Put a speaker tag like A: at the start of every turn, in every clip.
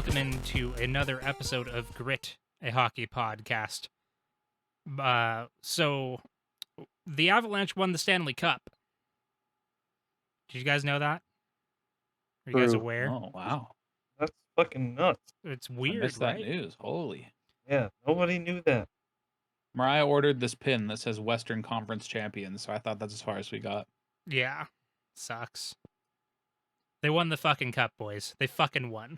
A: welcome into another episode of Grit, a hockey podcast. So the Avalanche won the Stanley Cup. Did you guys know that? Are you guys
B: True.
A: aware?
C: Oh, wow.
B: That's fucking nuts.
A: It's
C: I
A: weird,
C: missed that
A: right?
C: news. Holy.
B: Yeah, nobody knew that.
C: Mariah ordered this pin that says Western Conference Champions, so I thought that's as far as we got.
A: Yeah, sucks. They won the fucking cup, boys. They fucking won.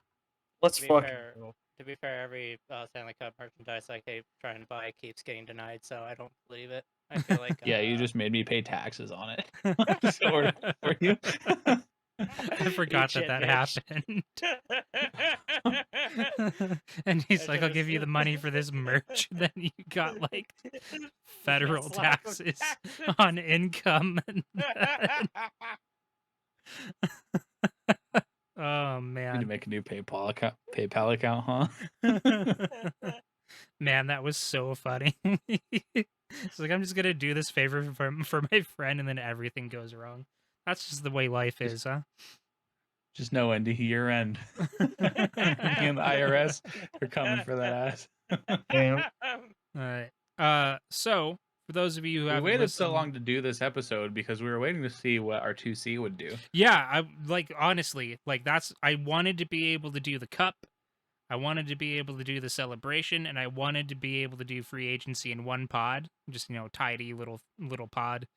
B: Let's
D: To be
B: fucking
D: fair,
B: go.
D: To be fair, every Stanley Cup merchandise I keep trying to buy keeps getting denied, so I don't believe it. I feel like
C: Yeah, you just made me pay taxes on it. Just ordered it for you.
A: I forgot
D: You
A: that
D: shit
A: happened.
D: bitch.
A: And he's
D: I
A: like, I'll
D: should've
A: give you the money for this merch. Then you got like federal
D: Slap of
A: taxes
D: taxes.
A: on income. Oh
C: Need to
A: man.
C: make a new PayPal account, huh?
A: Man, that was so funny. It's like, I'm just gonna do this favor for my friend, and then everything goes wrong. That's just the way life is, huh?
C: Just know into year end. Me and the IRS are coming for that ass.
B: Damn.
A: All right. So for those of you who
C: We
A: have
C: waited so long to do this episode because we were waiting to see what our 2C would do.
A: yeah, I like honestly, like I wanted to be able to do the cup, I wanted to be able to do the celebration, and I wanted to be able to do free agency in one pod, just tidy little pod,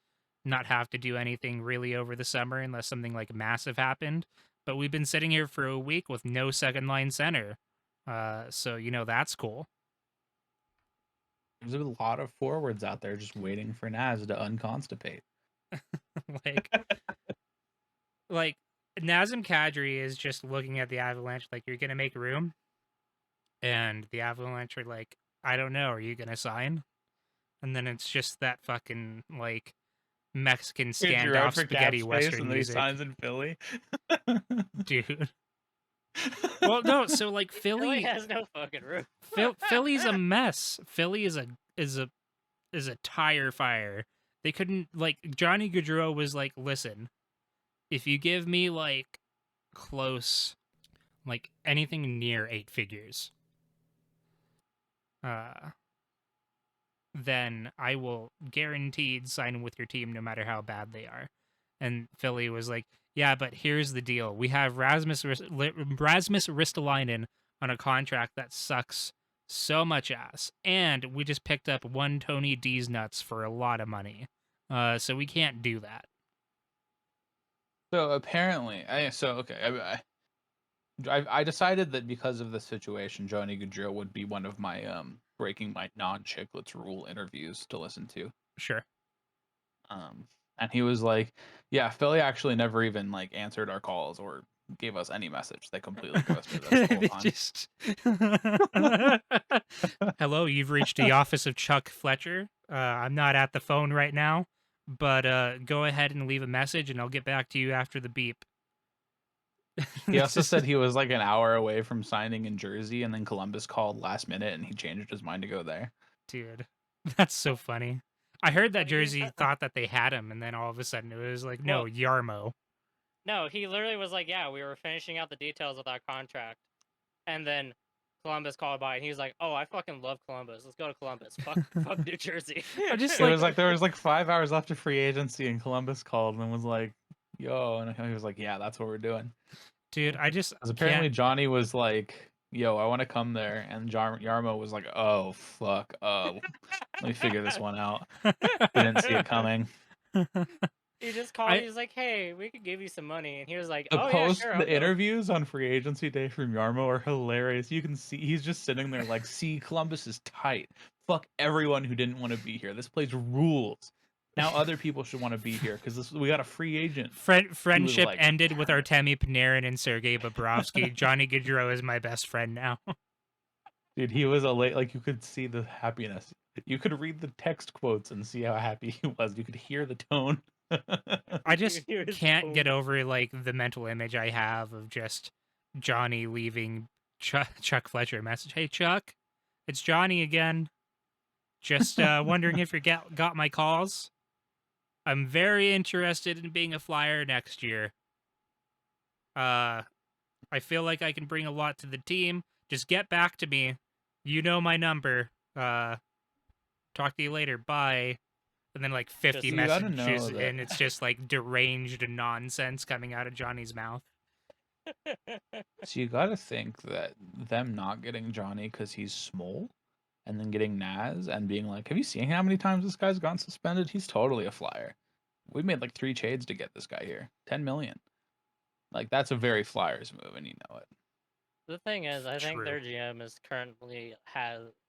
A: not have to do anything really over the summer unless something like massive happened. But we've been sitting here for a week with no second line center, so that's cool.
C: There's a lot of forwards out there just waiting for Naz to unconstipate.
A: like Nazem Kadri is just looking at the Avalanche like, you're gonna make room, and the Avalanche are like, I don't know, are you gonna sign? And then it's just that fucking like Mexican standoff spaghetti western
C: and
A: music.
C: He signs in Philly.
A: Dude. Well, no, so like
D: Philly has no fucking room.
A: Philly's a mess. Philly is a tire fire. They couldn't, like, Johnny Gaudreau was like, listen, if you give me like close, like anything near 8 figures, then I will guaranteed sign with your team no matter how bad they are. And Philly was like, yeah, but here's the deal. We have Rasmus Ristolainen on a contract that sucks so much ass. And we just picked up one Tony D's nuts for a lot of money. So we can't do that.
C: So apparently, I decided that because of the situation, Johnny Gaudreau would be one of my breaking my non-chicklets rule interviews to listen to.
A: Sure.
C: And he was like, yeah, Philly actually never even like answered our calls or gave us any message. They completely ghosted us the whole time.
A: Hello, you've reached the office of Chuck Fletcher. I'm not at the phone right now, but go ahead and leave a message and I'll get back to you after the beep.
C: He also said he was like an hour away from signing in Jersey, and then Columbus called last minute and he changed his mind to go there.
A: Dude, that's so funny. I heard that Jersey thought that they had him, and then all of a sudden it was like, no, Yarmo.
D: No, he literally was like, yeah, we were finishing out the details of that contract. And then Columbus called by, and he was like, oh, I fucking love Columbus. Let's go to Columbus. Fuck New Jersey.
C: It was like there was like 5 hours left of free agency, and Columbus called and was like, yo, and he was like, yeah, that's what we're doing.
A: Dude, because
C: apparently Johnny was like, yo, I want to come there, and Yarmo was like, oh, fuck, let me figure this one out. Didn't see it coming.
D: He just called. He was like, "Hey, we could give you some money," and he was like, "Oh
C: yeah,
D: sure."
C: The interviews on free agency day from Yarmo are hilarious. You can see he's just sitting there like, "See, Columbus is tight. Fuck everyone who didn't want to be here. This place rules. Now other people should want to be here because we got a free agent."
A: Friendship ended with Artemi Panarin and Sergei Bobrovsky. Johnny Gaudreau is my best friend now.
C: Dude, he was like, you could see the happiness. You could read the text quotes and see how happy he was. You could hear the tone.
A: I just can't get over like the mental image I have of just Johnny leaving Chuck Fletcher a message. Hey Chuck, it's Johnny again. Just wondering if you got my calls. I'm very interested in being a Flyer next year. I feel like I can bring a lot to the team. Just get back to me. You know my number. Talk to you later. Bye. And then like 50
C: You gotta know
A: messages,
C: that-
A: and it's just like deranged nonsense coming out of Johnny's mouth.
C: So you got to think that them not getting Johnny because he's small, and then getting Naz and being like, "Have you seen how many times this guy's gotten suspended? He's totally a flyer. We made like 3 trades to get this guy here. 10 million. Like that's a very Flyers move, and you know it."
D: The thing is, I think their
A: True.
D: GM is currently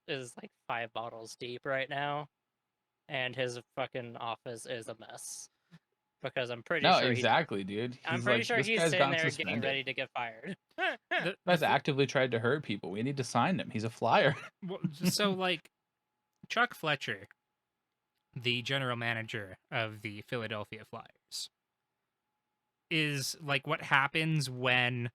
D: is like 5 bottles deep right now, and his fucking office is a mess. Because I'm pretty
C: No,
D: sure
C: exactly, dude.
D: I'm
C: He's
D: pretty
C: like,
D: sure
C: this
D: he's
C: guy's
D: sitting
C: gotten
D: there getting
C: suspended.
D: ready to get fired.
A: The
C: Guy's
A: thi-
C: actively tried to hurt people. We need to sign him. He's a Flyer.
A: well, so like Chuck Fletcher, the general manager of the Philadelphia Flyers, is like what happens when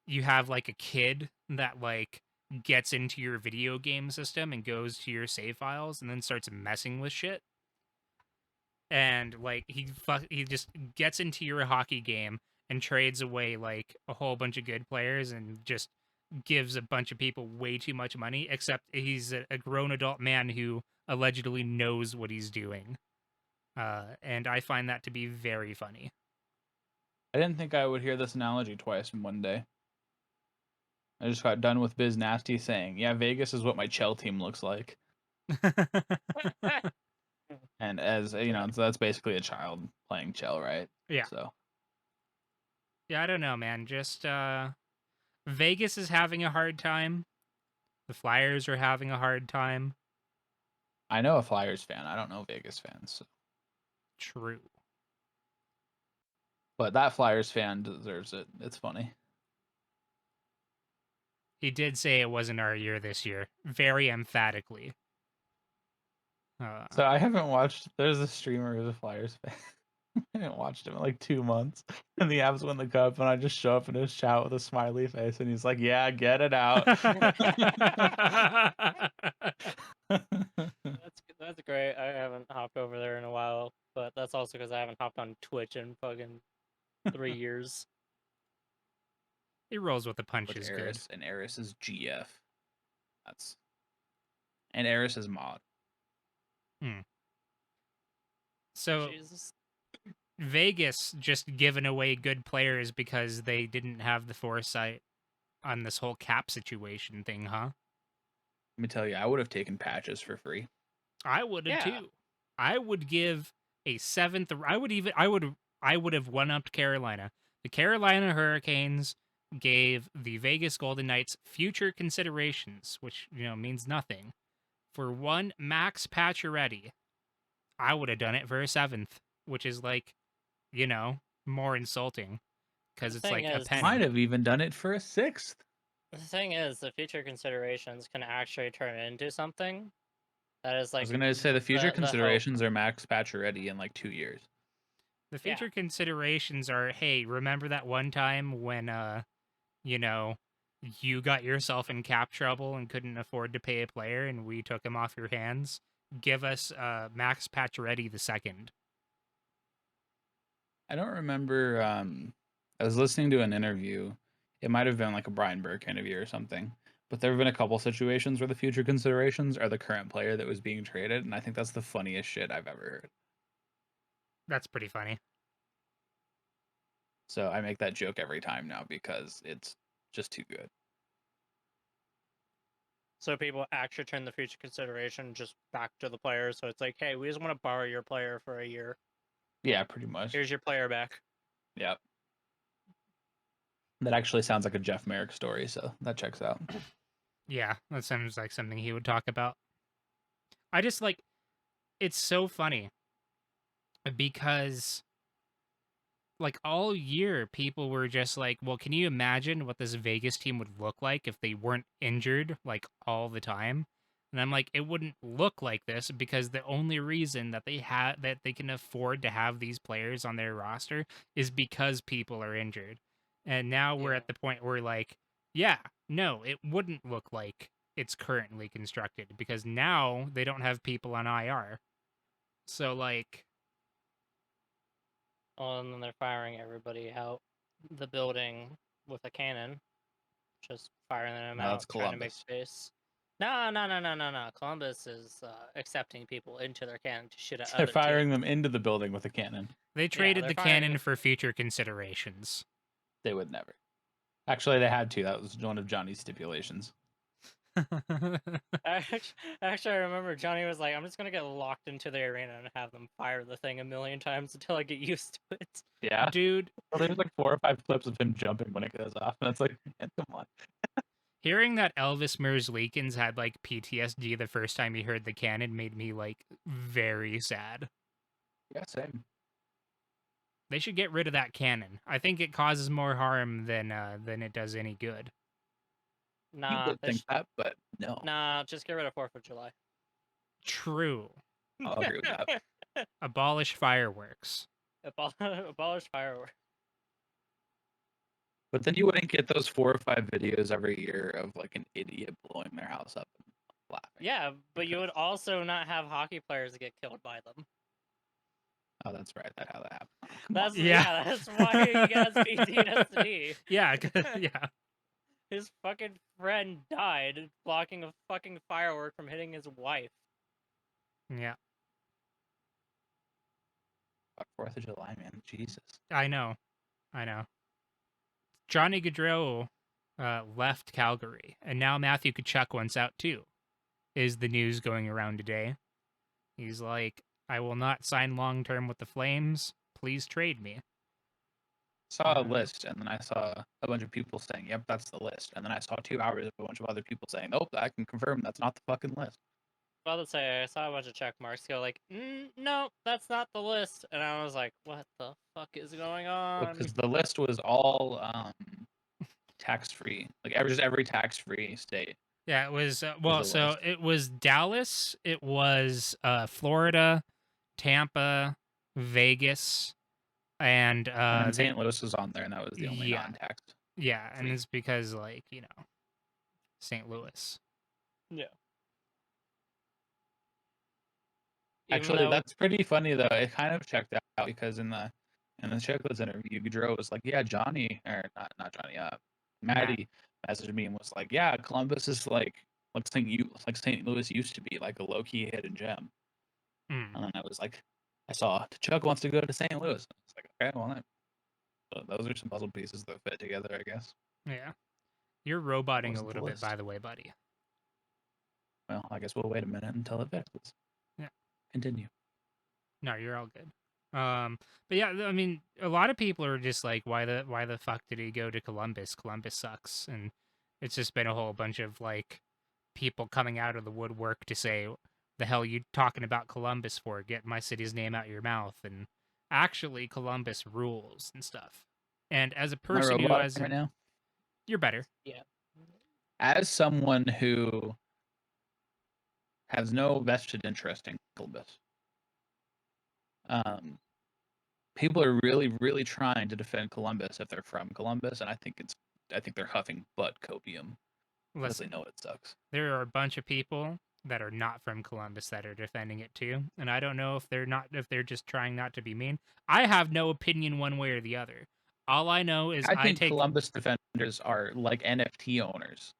A: you have like a kid that like gets into your video game system and goes to your save files and then starts messing with shit. And like he just gets into your hockey game and trades away like a whole bunch of good players and just gives a bunch of people way too much money, except he's a grown adult man who allegedly knows what he's doing. And I find that to be very funny.
C: I didn't think I would hear this analogy twice in one day. I just got done with Biz Nasty saying, "Yeah, Vegas is what my Chell team looks like." And as you know, so that's basically a child playing Chell, right?
A: Yeah.
C: So
A: Yeah, I don't know, man. Just Vegas is having a hard time. The Flyers are having a hard time.
C: I know a Flyers fan. I don't know Vegas fans. So.
A: True.
C: But that Flyers fan deserves it. It's funny.
A: He did say it wasn't our year this year, very emphatically.
C: So I haven't watched. There's a streamer who's a Flyers fan. I haven't watched him in like 2 months, and the Avs win the cup, and I just show up in his chat with a smiley face, and he's like, "Yeah, get it out."
D: That's great. I haven't hopped over there in a while, but that's also because I haven't hopped on Twitch in fucking 3 years.
A: He rolls with the
C: With
A: punches good.
C: Eris, and Eris is GF. That's and Eris is mod.
A: So
D: Jesus.
A: Vegas just giving away good players because they didn't have the foresight on this whole cap situation thing, huh?
C: Let me tell you, I would have taken patches for free.
A: I would have
D: Yeah.
A: too. I would give a 7th. I would have one-upped Carolina. The Carolina Hurricanes gave the Vegas Golden Knights future considerations, which means nothing. For one Max Pacioretty, I would have done it for a 7th, which is like, more insulting because
D: The
A: it's like
D: thing
A: a
D: is-
A: penny.
C: Might have even done it for a 6th.
D: The thing is, the future considerations can actually turn into something that is
C: I
D: like.
C: was gonna say the future
D: the hope.
C: considerations are Max Pacioretty in like 2 years.
A: The
D: Yeah.
A: future considerations are, hey, remember that one time when you got yourself in cap trouble and couldn't afford to pay a player and we took him off your hands? Give us Max Pacioretty the second.
C: I don't remember. I was listening to an interview. It might have been like a Brian Burke interview or something. But there have been a couple situations where the future considerations are the current player that was being traded, and I think that's the funniest shit I've ever heard.
A: That's pretty funny.
C: So I make that joke every time now because it's just too good.
D: So people actually turn the future consideration just back to the player. So it's like, hey, we just want to borrow your player for a year.
C: Yeah, pretty much.
D: Here's your player back.
C: Yep. That actually sounds like a Jeff Merrick story, so that checks out.
A: Yeah, that sounds like something he would talk about. I just like, it's so funny because like all year people were just like, well, can you imagine what this Vegas team would look like if they weren't injured like all the time? And I'm like, it wouldn't look like this because the only reason that they can afford to have these players on their roster is because people are injured. And now we're
D: Yeah.
A: at the point where like, yeah, no, it wouldn't look like it's currently constructed because now they don't have people on IR. So like,
D: Oh, and then they're firing everybody out the building with a cannon. just firing them
C: No,
D: out,
C: that's
D: trying to make
C: Columbus.
D: space. No. Columbus is accepting people into their cannon to shoot at
C: They're
D: other
C: firing
D: teams.
C: them into the building with a cannon.
A: They traded
D: they're
A: the
D: firing
A: cannon
D: them-
A: for future considerations.
C: They would never. Actually, they had to. That was one of Johnny's stipulations.
D: Actually, I remember Johnny was like, "I'm just gonna get locked into the arena and have them fire the thing a million times until I get used to it."
C: Yeah.
A: Dude,
C: Well, there's like 4 or 5 clips of him jumping when it goes off, and it's like, man, come on.
A: hearing that Elvis Merzlikins had like PTSD the first time he heard the cannon made me like very sad.
C: Yeah, same.
A: They should get rid of that cannon. I think it causes more harm than it does any good.
C: You
D: Nah,
C: would think that, but no.
D: nah, just get rid of 4th of July.
A: True.
C: I'll agree with that.
A: Abolish fireworks.
D: Abolish fireworks.
C: But then you wouldn't get those 4 or 5 videos every year of like an idiot blowing their house up and laughing.
D: Yeah, but you would
C: Because-
D: also not have hockey players get killed by them.
C: Oh, that's right. That's how that happened. Oh, come on.
D: That's
A: Yeah.
D: that's why he gets PTSD.
A: Yeah, yeah.
D: His fucking friend died blocking a fucking firework from hitting his wife.
A: Yeah.
C: Fuck 4th of July, man. Jesus.
A: I know. Johnny Gaudreau left Calgary, and now Matthew Tkachuk wants out too, is the news going around today. He's like, I will not sign long-term with the Flames. Please trade me.
C: Saw a list, and then I saw a bunch of people saying, yep, that's the list. And then I saw 2 hours of a bunch of other people saying, nope, I can confirm that's not the fucking list.
D: Well, let's say I saw a bunch of check marks go like, no, that's not the list, and I was like, what the fuck is going on?
C: Because the list was all tax-free. Like every tax-free state.
A: Yeah, it was,
C: a
A: so
C: list.
A: it was Dallas, it was Florida, Tampa, Vegas, and
C: And then
A: they-
C: St. Louis was on there, and that was the only
A: Yeah.
C: non-tax.
A: yeah, and
C: free.
A: it's because, like, you know, St. Louis.
D: Yeah.
C: Actually, that's pretty funny though. It kind of checked out because in the Chicklets interview, Gaudreau was like, "Yeah, Johnny, or not Johnny, Maddie messaged me and was like, yeah, Columbus is like St. Louis used to be, like a low key hidden gem."
A: Mm.
C: And then I was like, I saw Chuck wants to go to St. Louis. It's like, okay, well, so those are some puzzle pieces that fit together, I guess.
A: Yeah. You're roboting a
C: Wasn't the
A: little bit,
C: list.
A: by the way, buddy.
C: Well, I guess we'll wait a minute until it fixes.
A: Yeah.
C: Continue.
A: No, you're all good. But yeah, I mean, a lot of people are just like, why the fuck did he go to Columbus? Columbus sucks, and it's just been a whole bunch of like people coming out of the woodwork to say, the hell you talking about Columbus for? Get my city's name out your mouth. And actually, Columbus rules and stuff. And as a
C: Am I
A: person who
C: robotic
A: has,
C: right now?
A: you're better.
C: As someone who has no vested interest in Columbus, people are really, really trying to defend Columbus if they're from Columbus, and I think they're huffing butt copium because they
A: Listen,
C: know it sucks.
A: there are a bunch of people that are not from Columbus that are defending it too, and I don't know if they're just trying not to be mean. I have no opinion one way or the other. All I know is
C: I think
A: take
C: Columbus defenders are like NFT owners,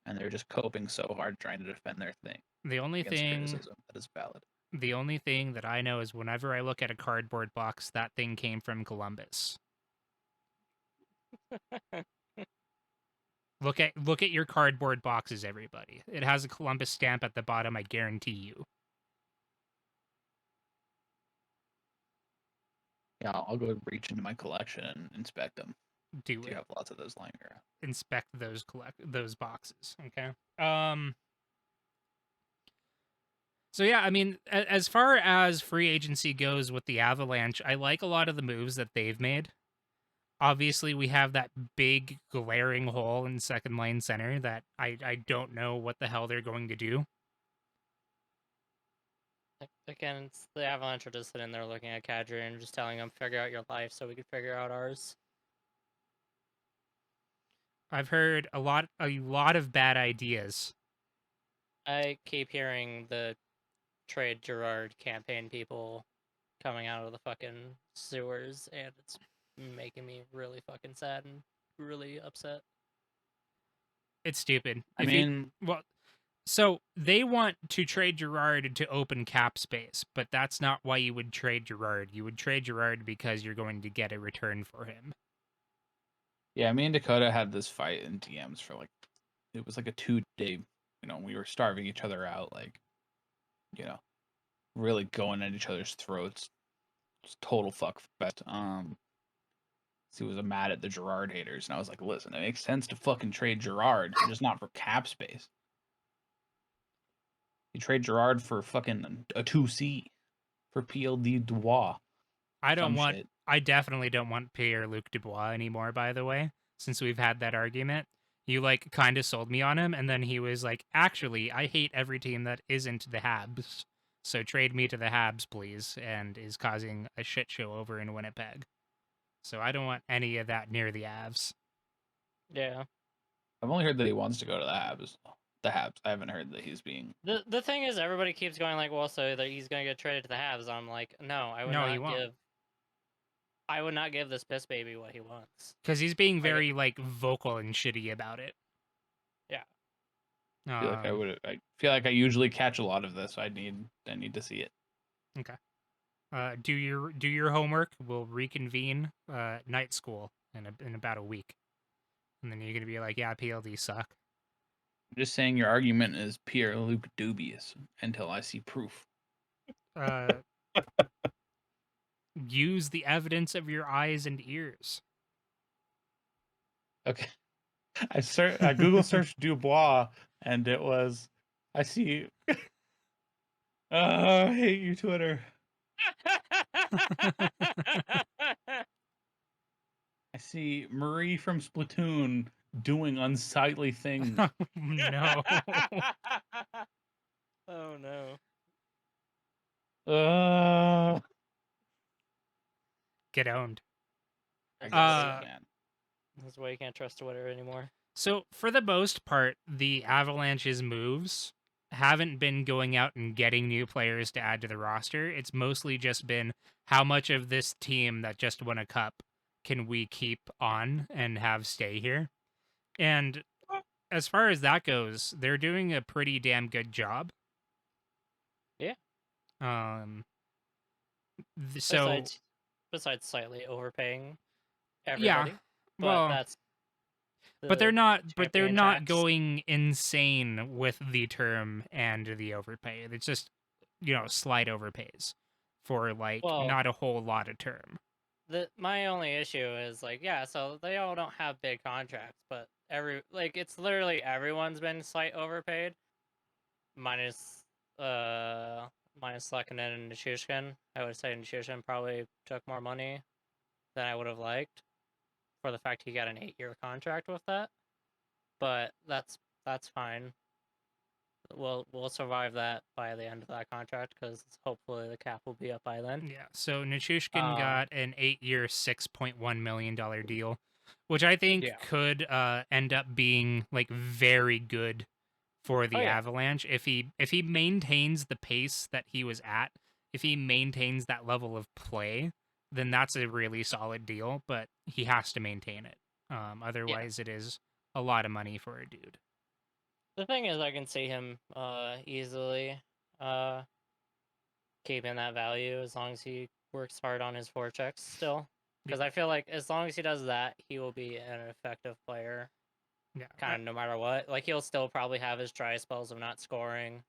C: and they're just coping so hard trying to defend their thing
A: the only
C: against
A: thing
C: criticism that is valid.
A: the only thing that I know is whenever I look at a cardboard box, that thing came from Columbus. Look at your cardboard boxes, everybody. It has a Columbus stamp at the bottom, I guarantee you.
C: Yeah, I'll go reach into my collection and inspect them.
A: Do
C: You
A: it.
C: have lots of those lying around.
A: Inspect those boxes, okay? So yeah, I mean, as far as free agency goes with the Avalanche, I like a lot of the moves that they've made. Obviously, we have that big glaring hole in second line center that I don't know what the hell they're going to do.
D: Again, it's the Avalanche are just sitting there looking at Kadri and just telling him, figure out your life so we can figure out ours.
A: I've heard a lot of bad ideas.
D: I keep hearing the trade Gerard campaign people coming out of the fucking sewers, and it's making me really fucking sad and really upset.
A: It's stupid.
C: I
A: If you
C: mean,
A: well, so they want to trade Gerard to open cap space, but that's not why you would trade Gerard. You would trade Gerard because you're going to get a return for him.
C: yeah, me and Dakota had this fight in DMs for like, it was like a 2-day, we were starving each other out, like, really going at each other's throats. Just total fuck fest. So he was mad at the Gerard haters, and I was like, listen, it makes sense to fucking trade Gerard, just not for cap space. You trade Gerard for fucking a 2C for PLD Dubois. Some shit.
A: I definitely don't want Pierre-Luc Dubois anymore, by the way, since we've had that argument. You, like, kind of sold me on him, and then he was like, actually, I hate every team that isn't the Habs, so trade me to the Habs, please, and is causing a shit show over in Winnipeg. So I don't want any of that near the Avs.
D: Yeah.
C: I've only heard that he wants to go to the Habs. The Habs. I haven't heard that he's being.
D: The thing is, everybody keeps going like, well, so that he's gonna get traded to the Habs. I'm like, no, I would
A: No,
D: not
A: he won't.
D: give. I would not give this piss baby what he wants.
A: Because he's being very, like, vocal and shitty about it.
D: Yeah.
C: I feel like I feel like I usually catch a lot of this. So I need to see it.
A: Okay. Do your homework. We'll reconvene night school in about a week. And then you're going to be like, yeah, PLD suck.
C: I'm just saying your argument is Pierre-Luc dubious until I see proof.
A: Use the evidence of your eyes and ears.
C: Okay. I Google searched Dubois, and it was. I see. I hate you, Twitter. I see Marie from Splatoon doing unsightly things.
A: No.
D: Oh no.
A: Get owned.
C: I guess
A: Uh,
C: you can.
D: That's why you can't trust Twitter anymore.
A: So, for the most part, the Avalanche's moves haven't been going out and getting new players to add to the roster. It's mostly just been how much of this team that just won a cup can we keep on and have stay here. And as far as that goes, they're doing a pretty damn good job.
D: Yeah.
A: So
D: Besides slightly overpaying everybody.
A: yeah,
D: But
A: well,
D: that's
A: but they're not
D: champion tax.
A: going insane with the term and the overpay. It's just, slight overpays for like
D: Well,
A: not a whole lot of term.
D: My only issue is like, yeah, so they all don't have big contracts, but it's literally everyone's been slight overpaid, minus Lehkonen and Nichushkin. I would say Nichushkin probably took more money than I would have liked for the fact he got an 8-year contract with that. But that's fine. We'll survive that by the end of that contract because hopefully the cap will be up by then.
A: Yeah. So Nichushkin got an 8-year, $6.1 million deal, which I think could end up being like very good for the Avalanche if he maintains the pace that he was at. If he maintains that level of play, then that's a really solid deal. But he has to maintain it. Otherwise, it is a lot of money for a dude.
D: The thing is, I can see him easily keeping that value as long as he works hard on his forechecks still. Because I feel like as long as he does that, he will be an effective player.
A: Yeah,
D: kind of no matter what. Like he'll still probably have his dry spells of not scoring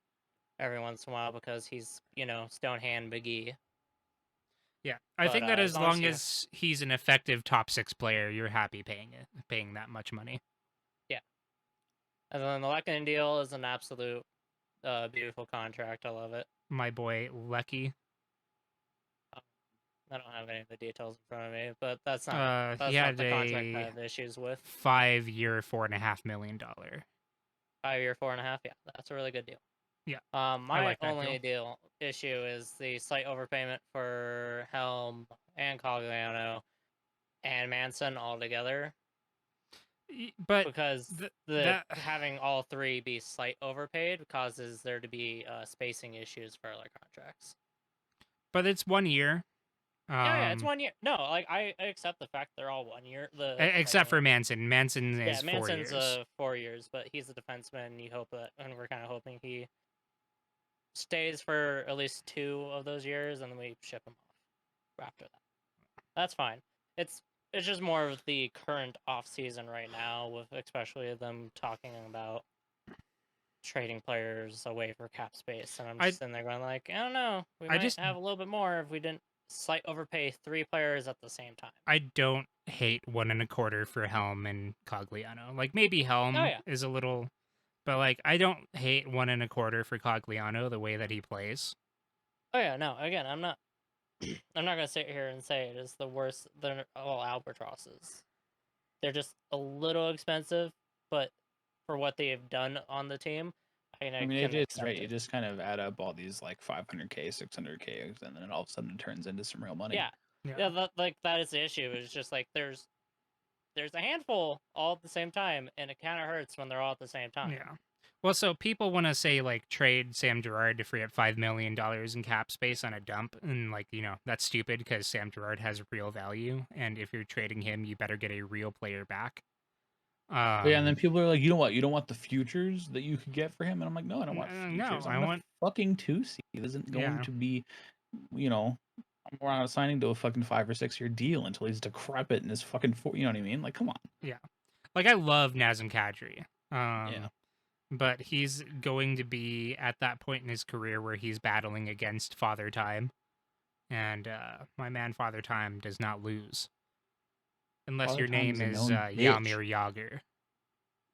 D: every once in a while because he's Stonehand McGee.
A: Yeah, I think that as long as he's an effective top 6 player, you're happy paying that much money.
D: Yeah, and then the Lehkonen deal is an absolute beautiful contract. I love it.
A: My boy Lecky.
D: I don't have any of the details in front of me, but that's not
A: he had
D: the contract I have issues with.
A: 5-year, $4.5 million.
D: 5-year, 4.5. Yeah, that's a really good deal.
A: Yeah.
D: My only issue is the slight overpayment for Helm and Cogliano and Manson all together.
A: But
D: because having all three be slight overpaid causes there to be spacing issues for other contracts.
A: But it's 1 year.
D: Yeah, it's 1 year. No, like I accept the fact they're all 1 year.
A: Except for Manson. Manson is 4
D: Manson's
A: years.
D: 4 years, but he's a defenseman. You hope that, and we're kind of hoping he stays for at least 2 of those years, and then we ship him off after that. That's fine. It's just more of the current off season right now, with especially them talking about trading players away for cap space, and I'm just sitting there going like, I don't know, we might have a little bit more if we didn't slight overpay 3 players at the same time.
A: I don't hate 1.25 for Helm and Cogliano. Like maybe Helm is a little, but like I don't hate 1.25 for Cogliano the way that he plays.
D: Oh yeah, no. Again, I'm not gonna sit here and say it is the worst. They're all albatrosses. They're just a little expensive, but for what they have done on the team, I mean,
C: it's right. You just kind of add up all these like 500K, 600K, and then all of a sudden it turns into some real money.
D: Yeah. That is the issue. It's just like there's a handful all at the same time, and it kind of hurts when they're all at the same time.
A: Yeah. Well, so people want to say like trade Sam Girard to free up $5 million in cap space on a dump, and like that's stupid because Sam Girard has real value, and if you're trading him, you better get a real player back.
C: Yeah, and then people are like, you know what? You don't want the futures that you could get for him, and I'm like, no, I don't want futures. I want fucking 2C. It isn't going to be, we're not signing to a fucking 5 or 6 year deal until he's decrepit and his fucking 4. You know what I mean? Like, come on.
A: Yeah, like I love Nazem Kadri. But he's going to be at that point in his career where he's battling against Father Time. And my man Father Time does not lose. Unless
C: Father
A: your name
C: Time's
A: is
C: a known
A: Yamir Yager.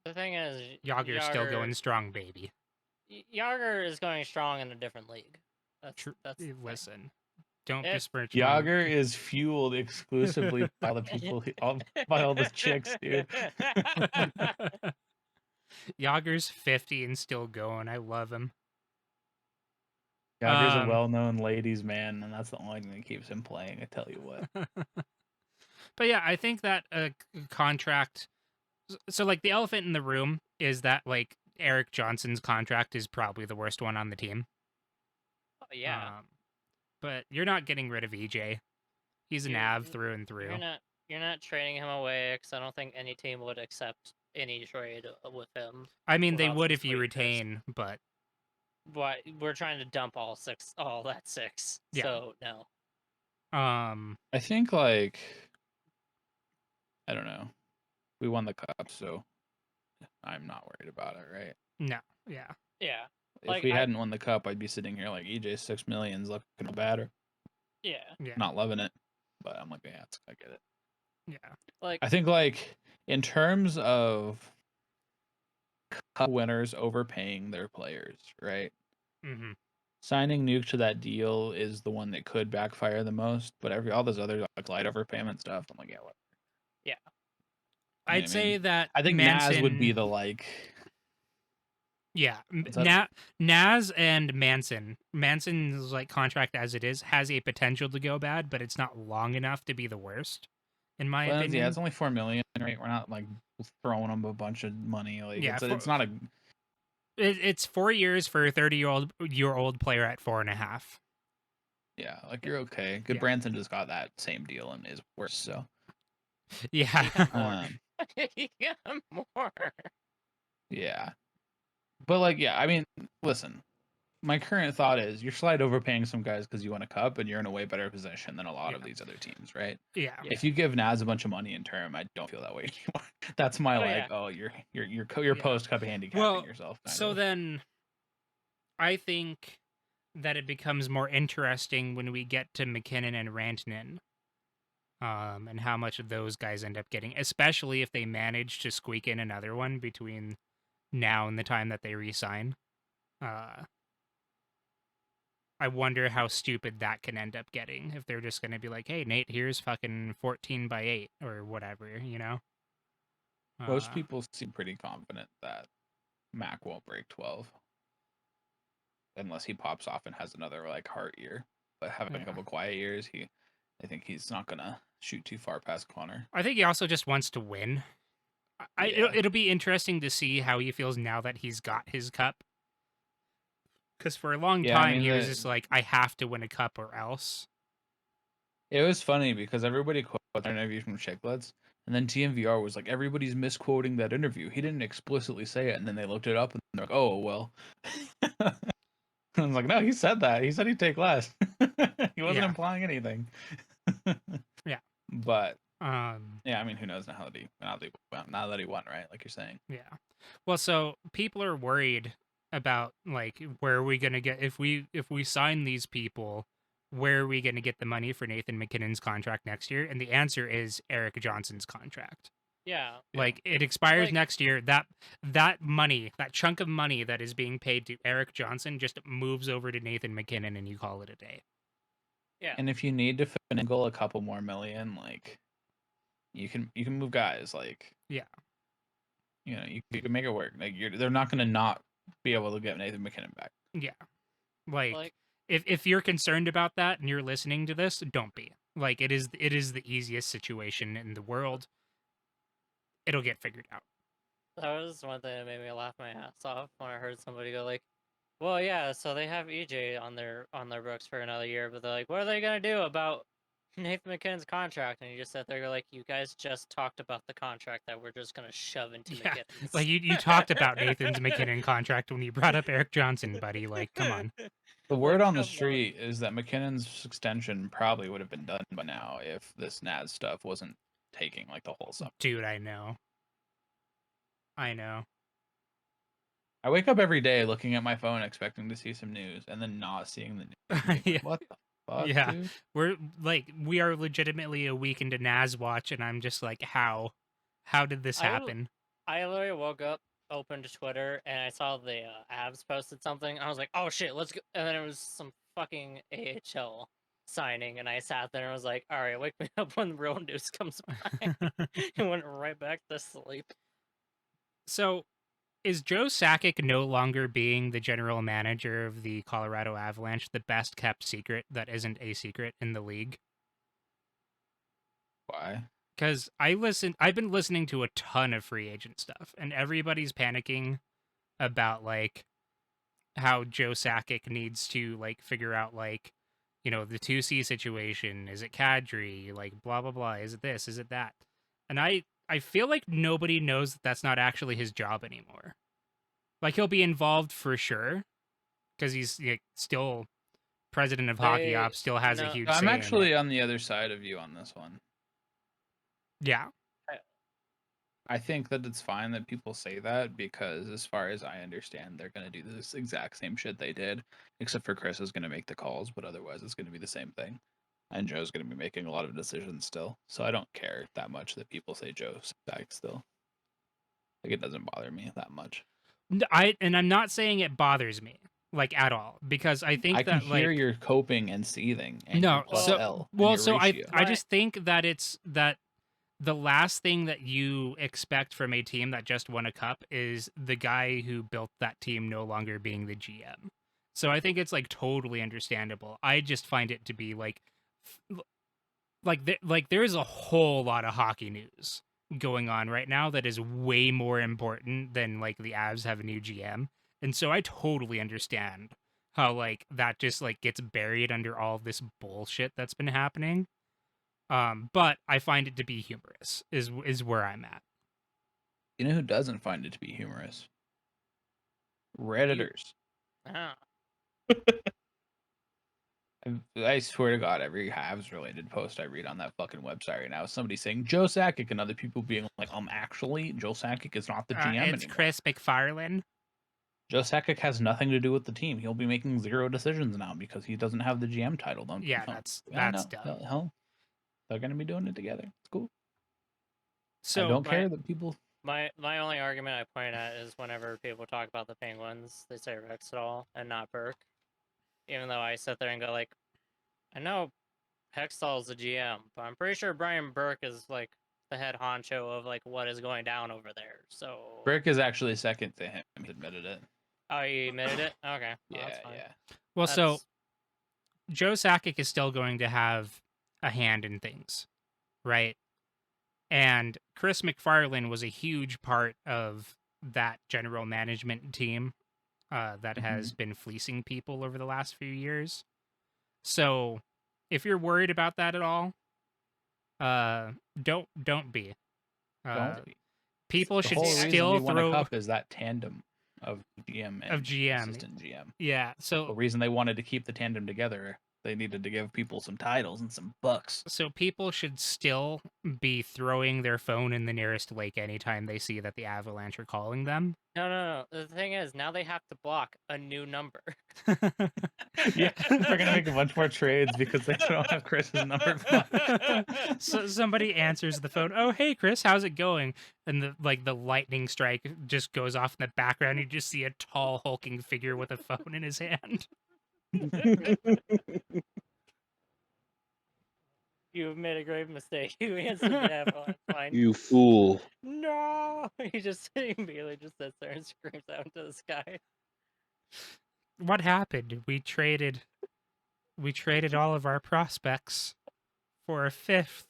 D: The thing is,
A: Yager's still going strong, baby.
D: Yager is going strong in a different league. That's
A: listen. Don't besmirch
C: Yager is fueled exclusively by the people, by all the chicks, dude.
A: Yager's 50 and still going. I love him.
C: Yager's a well-known ladies' man, and that's the only thing that keeps him playing. I tell you what.
A: But yeah, I think that a contract. So like the elephant in the room is that like Eric Johnson's contract is probably the worst one on the team.
D: Oh, yeah.
A: But you're not getting rid of EJ. He's an av through and through.
D: You're not trading him away because I don't think any team would accept any trade with him.
A: I mean, they would if you retain, but
D: we're trying to dump all that 6. Yeah. So no.
C: I think like I don't know. We won the cup, so I'm not worried about it, right?
A: No. Yeah.
D: Yeah.
C: If we hadn't won the cup, I'd be sitting here like EJ 6 million's looking bad.
D: Yeah.
C: Not loving it, but I'm like, yeah, I get it.
A: Yeah.
D: Like
C: I think like in terms of cup winners overpaying their players, right?
A: Mm-hmm.
C: Signing Nuke to that deal is the one that could backfire the most, but all those other like light overpayment stuff, I'm like, yeah, whatever.
D: Yeah.
A: I'd say that
C: I think
A: Manson...
C: Naz would be the like.
A: Yeah, Naz and Manson. Manson's like contract as it is has a potential to go bad, but it's not long enough to be the worst, in my opinion.
C: Yeah, it's only $4 million, right? We're not like throwing them a bunch of money. Like, yeah, it's not a.
A: It's 4 years for a 30-year-old player at 4.5.
C: Yeah, like you're okay. Good Branson just got that same deal and is worse. So.
A: Yeah.
D: He got more.
C: Yeah. But like, yeah, I mean, listen, my current thought is you're slight overpaying some guys because you won a cup and you're in a way better position than a lot of these other teams, right?
A: Yeah.
C: If you give Naz a bunch of money in term, I don't feel that way anymore. That's my you're post cup handicapping yourself.
A: So then, I think that it becomes more interesting when we get to McKinnon and Rantanen. And how much of those guys end up getting, especially if they manage to squeak in another one between now and the time that they re-sign. I wonder how stupid that can end up getting if they're just going to be like, hey, Nate, here's fucking 14/8 or whatever,
C: Most people seem pretty confident that Mac won't break 12 unless he pops off and has another like heart year. But having a couple quiet years, I think he's not going to shoot too far past Connor.
A: I think he also just wants to win. It'll be interesting to see how he feels now that he's got his cup. Because for a long time, he was just like, I have to win a cup or else.
C: It was funny because everybody quoted that interview from Chicklets, and then TMVR was like, everybody's misquoting that interview. He didn't explicitly say it, and then they looked it up and they're like, oh well. I was like, no, he said that. He said he'd take less. He wasn't
A: Yeah.
C: implying anything.
A: Yeah.
C: But
A: Um,
C: yeah, I mean, who knows now that he won, right? Like you're saying.
A: yeah. Well, so people are worried about like where are we gonna get if we sign these people, where are we gonna get the money for Nathan McKinnon's contract next year? And the answer is Eric Johnson's contract.
D: Yeah.
A: Like it expires
D: Like-
A: next year. That money, that chunk of money that is being paid to Eric Johnson, just moves over to Nathan McKinnon, and you call it a day.
D: Yeah.
C: And if you need to finagle a couple more million, like you can move guys, like
A: Yeah.
C: you know, you can make it work. Like they're not gonna not be able to get Nathan McKinnon back.
A: Yeah. Like
D: Like,
A: if you're concerned about that and you're listening to this, don't be. Like it is the easiest situation in the world. It'll get figured out.
D: that was one thing that made me laugh my ass off when I heard somebody go like, "Well, yeah, so they have EJ on their books for another year, but they're like, what are they gonna do about Nathan McKinnon's contract?" And you just sat there, you're like, "You guys just talked about the contract that we're just gonna shove into
A: Yeah,
D: McKinnon's."
A: Like you talked about Nathan's McKinnon contract when you brought up Eric Johnson, buddy. Like, come on.
C: The word
D: Like,
C: on the
D: come on.
C: street is that McKinnon's extension probably would have been done by now if this NAS stuff wasn't taking like the whole summer.
A: Dude, I know. I know.
C: I wake up every day looking at my phone expecting to see some news and then not seeing the news. Like,
A: Yeah.
C: what the fuck,
A: Yeah.
C: dude?
A: We are legitimately a week into NAS watch, and I'm just like, how did this
D: I will-
A: happen?
D: I literally woke up, opened Twitter, and I saw the Avs posted something. I was like, "Oh shit, let's go!" And then it was some fucking AHL signing, and I sat there and was like, "All right, wake me up when the real news comes by." And went right back to sleep.
A: So, is Joe Sakic no longer being the general manager of the Colorado Avalanche the best kept secret that isn't a secret in the league?
C: Why?
A: Because I've been listening to a ton of free agent stuff, and everybody's panicking about like how Joe Sakic needs to like figure out like, you know, the 2C situation. Is it Kadri? Like blah blah blah. Is it this? Is it that? And I feel like nobody knows that that's not actually his job anymore. Like he'll be involved for sure because he's like, still president of Hockey
D: They-
A: Ops, still has a
D: no,
A: huge.
C: I'm
A: say in it.
C: actually on the other side of you on this one.
A: Yeah.
C: I think that it's fine that people say that because, as far as I understand, they're going to do this exact same shit they did, except for Chris is going to make the calls, but otherwise it's going to be the same thing. And Joe's going to be making a lot of decisions still. So I don't care that much that people say Joe's back still. Like, it doesn't bother me that much.
A: I'm not saying it bothers me like at all because I think
C: I can
A: that like
C: hear you're coping and seething. And
A: no,
C: your plus
A: so
C: L and
A: well,
C: your
A: so
C: ratio.
A: I just think that it's that the last thing that you expect from a team that just won a cup is the guy who built that team no longer being the GM. So I think it's like totally understandable. I just find it to be like there's a whole lot of hockey news going on right now that is way more important than like the Avs have a new GM. And so I totally understand how like that just like gets buried under all this bullshit that's been happening. But I find it to be humorous is where I'm at.
C: You know who doesn't find it to be humorous? Redditors.
D: Ah.
C: I swear to God, every Habs related post I read on that fucking website right now is somebody saying Joe Sakic and other people being like, actually, Joe Sakic is not the GM
A: It's
C: anymore.
A: Chris McFarlane.
C: Joe Sakic has nothing to do with the team. He'll be making 0 decisions now because he doesn't have the GM title. Don't
A: Yeah,
C: no.
A: that's
C: I know.
A: dumb.
C: Hell, they're gonna be doing it together. It's cool.
A: So
C: I don't
D: my-
C: care that people.
D: My only argument I point at is whenever people talk about the Penguins, they say Rexall and not Burke. Even though I sit there and go like, I know Hextall's the GM, but I'm pretty sure Brian Burke is like the head honcho of like what is going down over there. So
C: Burke is actually second to him. He admitted it.
D: Oh, you admitted it? Okay. Well,
C: Yeah,
D: that's fine.
C: yeah.
A: well, so
D: That's-
A: Joe Sakic is still going to have a hand in things, right? And Chris McFarlane was a huge part of that general management team that has been fleecing people over the last few years. So if you're worried about that at all, don't be.
C: Don't be.
A: People
C: The
A: should
C: whole reason
A: still
C: we won a
A: throw
C: cup is that tandem of GM and
A: of GM.
C: assistant GM.
A: Yeah,
C: The
A: so
C: reason they wanted to keep the tandem together, they needed to give people some titles and some bucks.
A: people should still be throwing their phone in the nearest lake anytime they see that the Avalanche are calling them.
D: No. The thing is, now they have to block a new number.
C: Yeah, they're gonna make a bunch more trades because they don't have Chris's number blocked.
A: So somebody answers the phone. Oh, hey Chris, how's it going? And the lightning strike just goes off in the background. You just see a tall hulking figure with a phone in his hand.
D: You've made a grave mistake. You answered the Avalanche line.
E: You fool.
D: No! He just immediately just sits there and screams out into the sky.
A: What happened? We traded all of our prospects for a fifth.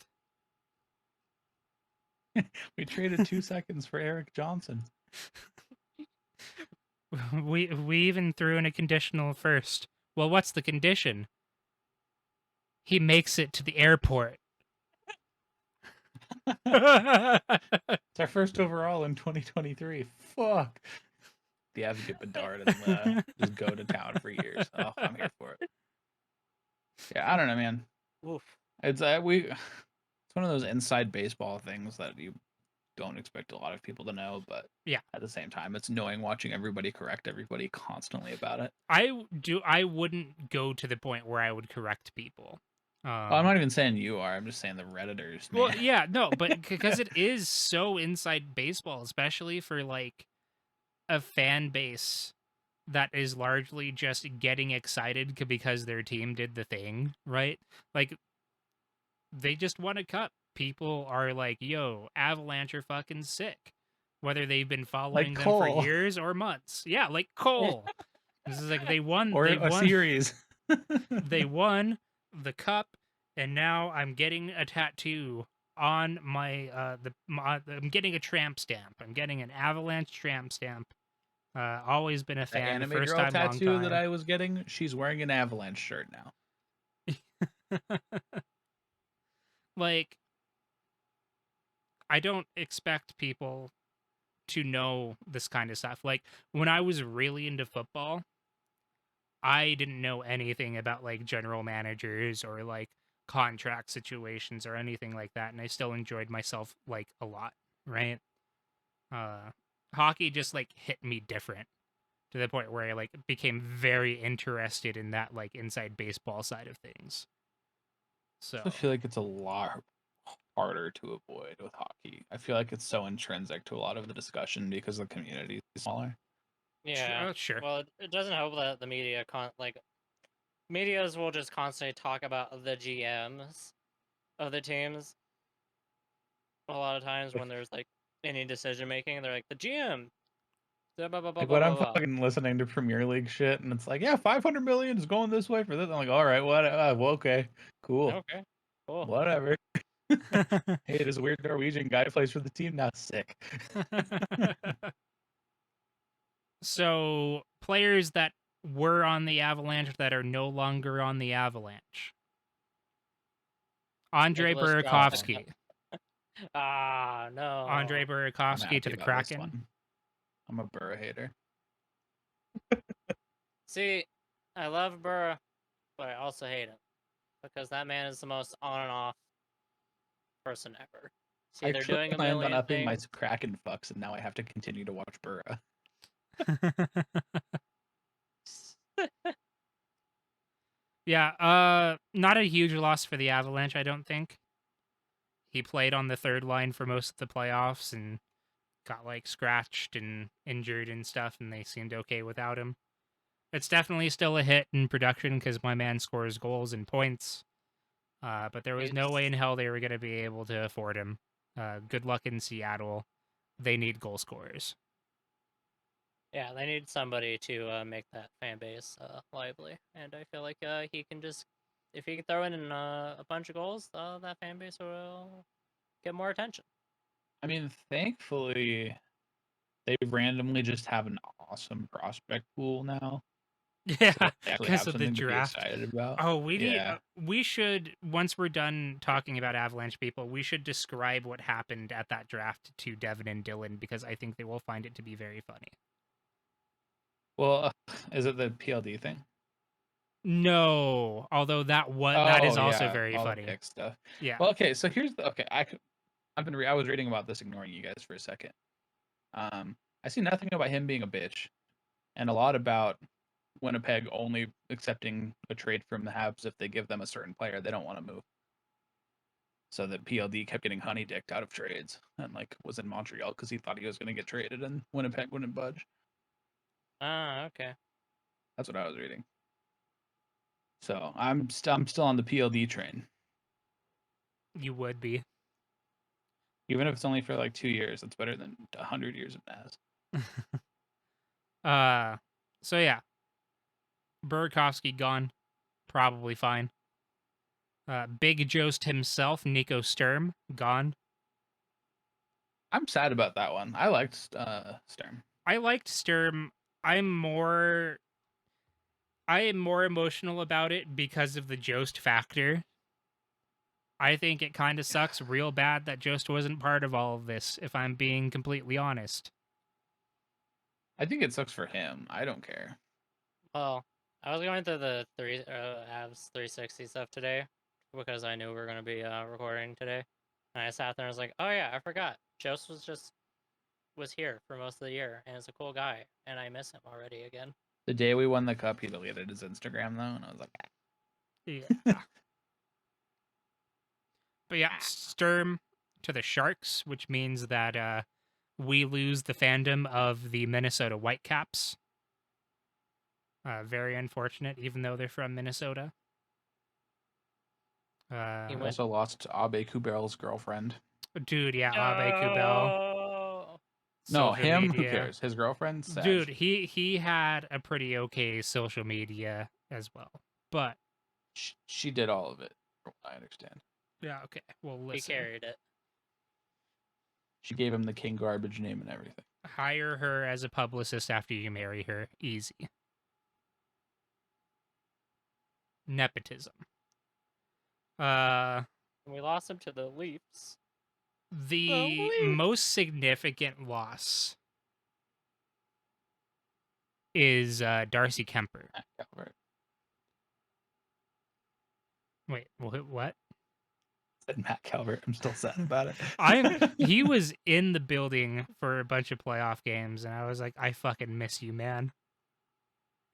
C: We traded 2 seconds for Eric Johnson.
A: We even threw in a conditional first. Well, what's the condition? He makes it to the airport.
C: It's our first overall in 2023. Fuck. The Avs get Bedard and just go to town for years. Oh, I'm here for it. Yeah, I don't know, man.
D: Oof.
C: It's one of those inside baseball things that you don't expect a lot of people to know, but
A: yeah,
C: at the same time, it's annoying watching everybody correct everybody constantly about it.
A: I wouldn't go to the point where I would correct people.
C: Well, I'm not even saying you are. I'm just saying the Redditors. Man.
A: Well, yeah, no, but because it is so inside baseball, especially for like a fan base that is largely just getting excited because their team did the thing, right? Like, they just won a cup. People are like, yo, Avalanche are fucking sick. Whether they've been following them for years or months. Yeah, like Cole. This is like they won.
C: Or a series.
A: They won the cup, and now I'm getting a tattoo on my I'm getting a tramp stamp. I'm getting an Avalanche tramp stamp. Always been a fan.
C: The anime
A: first
C: girl
A: time,
C: tattoo
A: long time.
C: that I was getting, she's wearing an Avalanche shirt now.
A: Like, I don't expect people to know this kind of stuff. Like, when I was really into football, I didn't know anything about like general managers or like contract situations or anything like that, and I still enjoyed myself like a lot, right? Hockey just like hit me different to the point where I like became very interested in that like inside baseball side of things. So
C: I feel like it's a lot harder to avoid with hockey. I feel like it's so intrinsic to a lot of the discussion because the community is smaller.
D: Yeah,
A: sure.
D: Well, it doesn't help that the media medias will just constantly talk about the GMs of the teams. A lot of times when there's like any decision making, they're like the GM.
C: Like when I'm fucking listening to Premier League shit, and it's like, yeah, 500 million is going this way for this. I'm like, all right, what? Well, okay, cool,
D: okay, cool,
C: whatever. Hey, there's a weird Norwegian guy who plays for the team now. Sick.
A: So, players that were on the Avalanche that are no longer on the Avalanche. Andrei Burakovsky.
D: Ah, no.
A: Andrei Burakovsky to the Kraken.
C: I'm a Burra hater.
D: See, I love Burra, but I also hate him because that man is the most on and off person ever. See, they're doing a million
C: upping
D: things.
C: my Kraken fucks, and now I have to continue to watch Burra.
A: Yeah, not a huge loss for the Avalanche, I don't think. He played on the third line for most of the playoffs and got like scratched and injured and stuff, and they seemed okay without him. It's definitely still a hit in production because my man scores goals and points. But there was no way in hell they were going to be able to afford him. Good luck in Seattle. They need goal scorers.
D: Yeah, they need somebody to make that fan base lively, and I feel like he can just, if he can throw in a bunch of goals, that fan base will get more attention.
C: I mean, thankfully, they randomly just have an awesome prospect pool now.
A: Yeah,
C: So they actually
A: because
C: have
A: of the
C: something to be
A: draft.
C: excited about.
A: Oh, we need.
C: Yeah.
A: We should, once we're done talking about Avalanche people, we should describe what happened at that draft to Devin and Dylan because I think they will find it to be very funny.
C: Well, is it the PLD thing?
A: No, although that is also
C: yeah,
A: very
C: all the
A: funny.
C: pick stuff.
A: Yeah.
C: Well, okay, so here's the okay. I was reading about this, ignoring you guys for a second. I see nothing about him being a bitch, and a lot about Winnipeg only accepting a trade from the Habs if they give them a certain player they don't want to move. So that PLD kept getting honey dicked out of trades and like was in Montreal because he thought he was going to get traded and Winnipeg wouldn't budge.
D: Ah, okay.
C: That's what I was reading. So I'm still on the PLD train,
A: You would be.
C: even if it's only for like 2 years. It's better than 100 years of Naz.
A: So yeah. Burakovsky gone. Probably fine. Big Jost himself, Nico Sturm, gone.
C: I'm sad about that one. I liked Sturm.
A: I liked Sturm. I am more emotional about it because of the Jost factor. I think it kind of sucks real bad that Jost wasn't part of all of this, if I'm being completely honest.
C: I think it sucks for him. I don't care.
D: Well, I was going through the Avs 360 stuff today because I knew we were going to be recording today, and I sat there and was like, "Oh yeah, I forgot. Jost was here for most of the year, and is a cool guy, and I miss him already again."
C: The day we won the cup, he deleted his Instagram though, and I was like,
A: Yeah. But yeah, Sturm to the Sharks, which means that we lose the fandom of the Minnesota Whitecaps. Very unfortunate, even though they're from Minnesota.
C: we also lost Abe Kubel's girlfriend.
A: Dude, yeah, Abe Kubel.
C: No,
A: Social
C: him.
A: media.
C: Who cares? His girlfriend. Sash.
A: Dude, he had a pretty okay social media as well, but
C: she did all of it, from what I understand.
A: yeah, okay. Well,
D: He
A: listen.
D: carried it.
C: She gave him the king garbage name and everything.
A: Hire her as a publicist after you marry her. Easy. Nepotism.
D: We lost him to the Leafs.
A: The most significant loss is Darcy Kemper. Wait, what?
C: Said Matt Calvert. I'm still sad about it.
A: He was in the building for a bunch of playoff games, and I was like, I fucking miss you, man.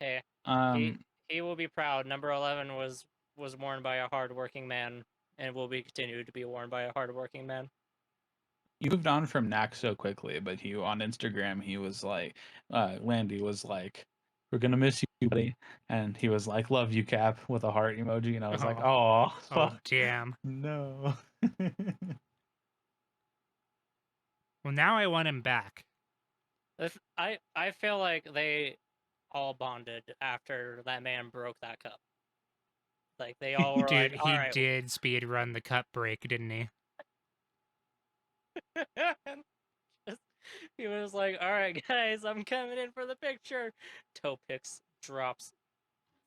D: Hey, he will be proud. Number 11 was worn by a hardworking man, and will be continued to be worn by a hardworking man.
C: You moved on from Knack so quickly, but he on Instagram he was like, Landy was like, "We're gonna miss you, buddy," and he was like, "Love you, Cap," with a heart emoji, and I was like, "Oh,
A: damn,
C: no."
A: Well, now I want him back.
D: I feel like they all bonded after that man broke that cup. Like they all were
A: Dude,
D: like,
A: he
D: right.
A: did speed run the cup break, didn't he?
D: He was like, "All right, guys, I'm coming in for the picture." Toe picks, drops,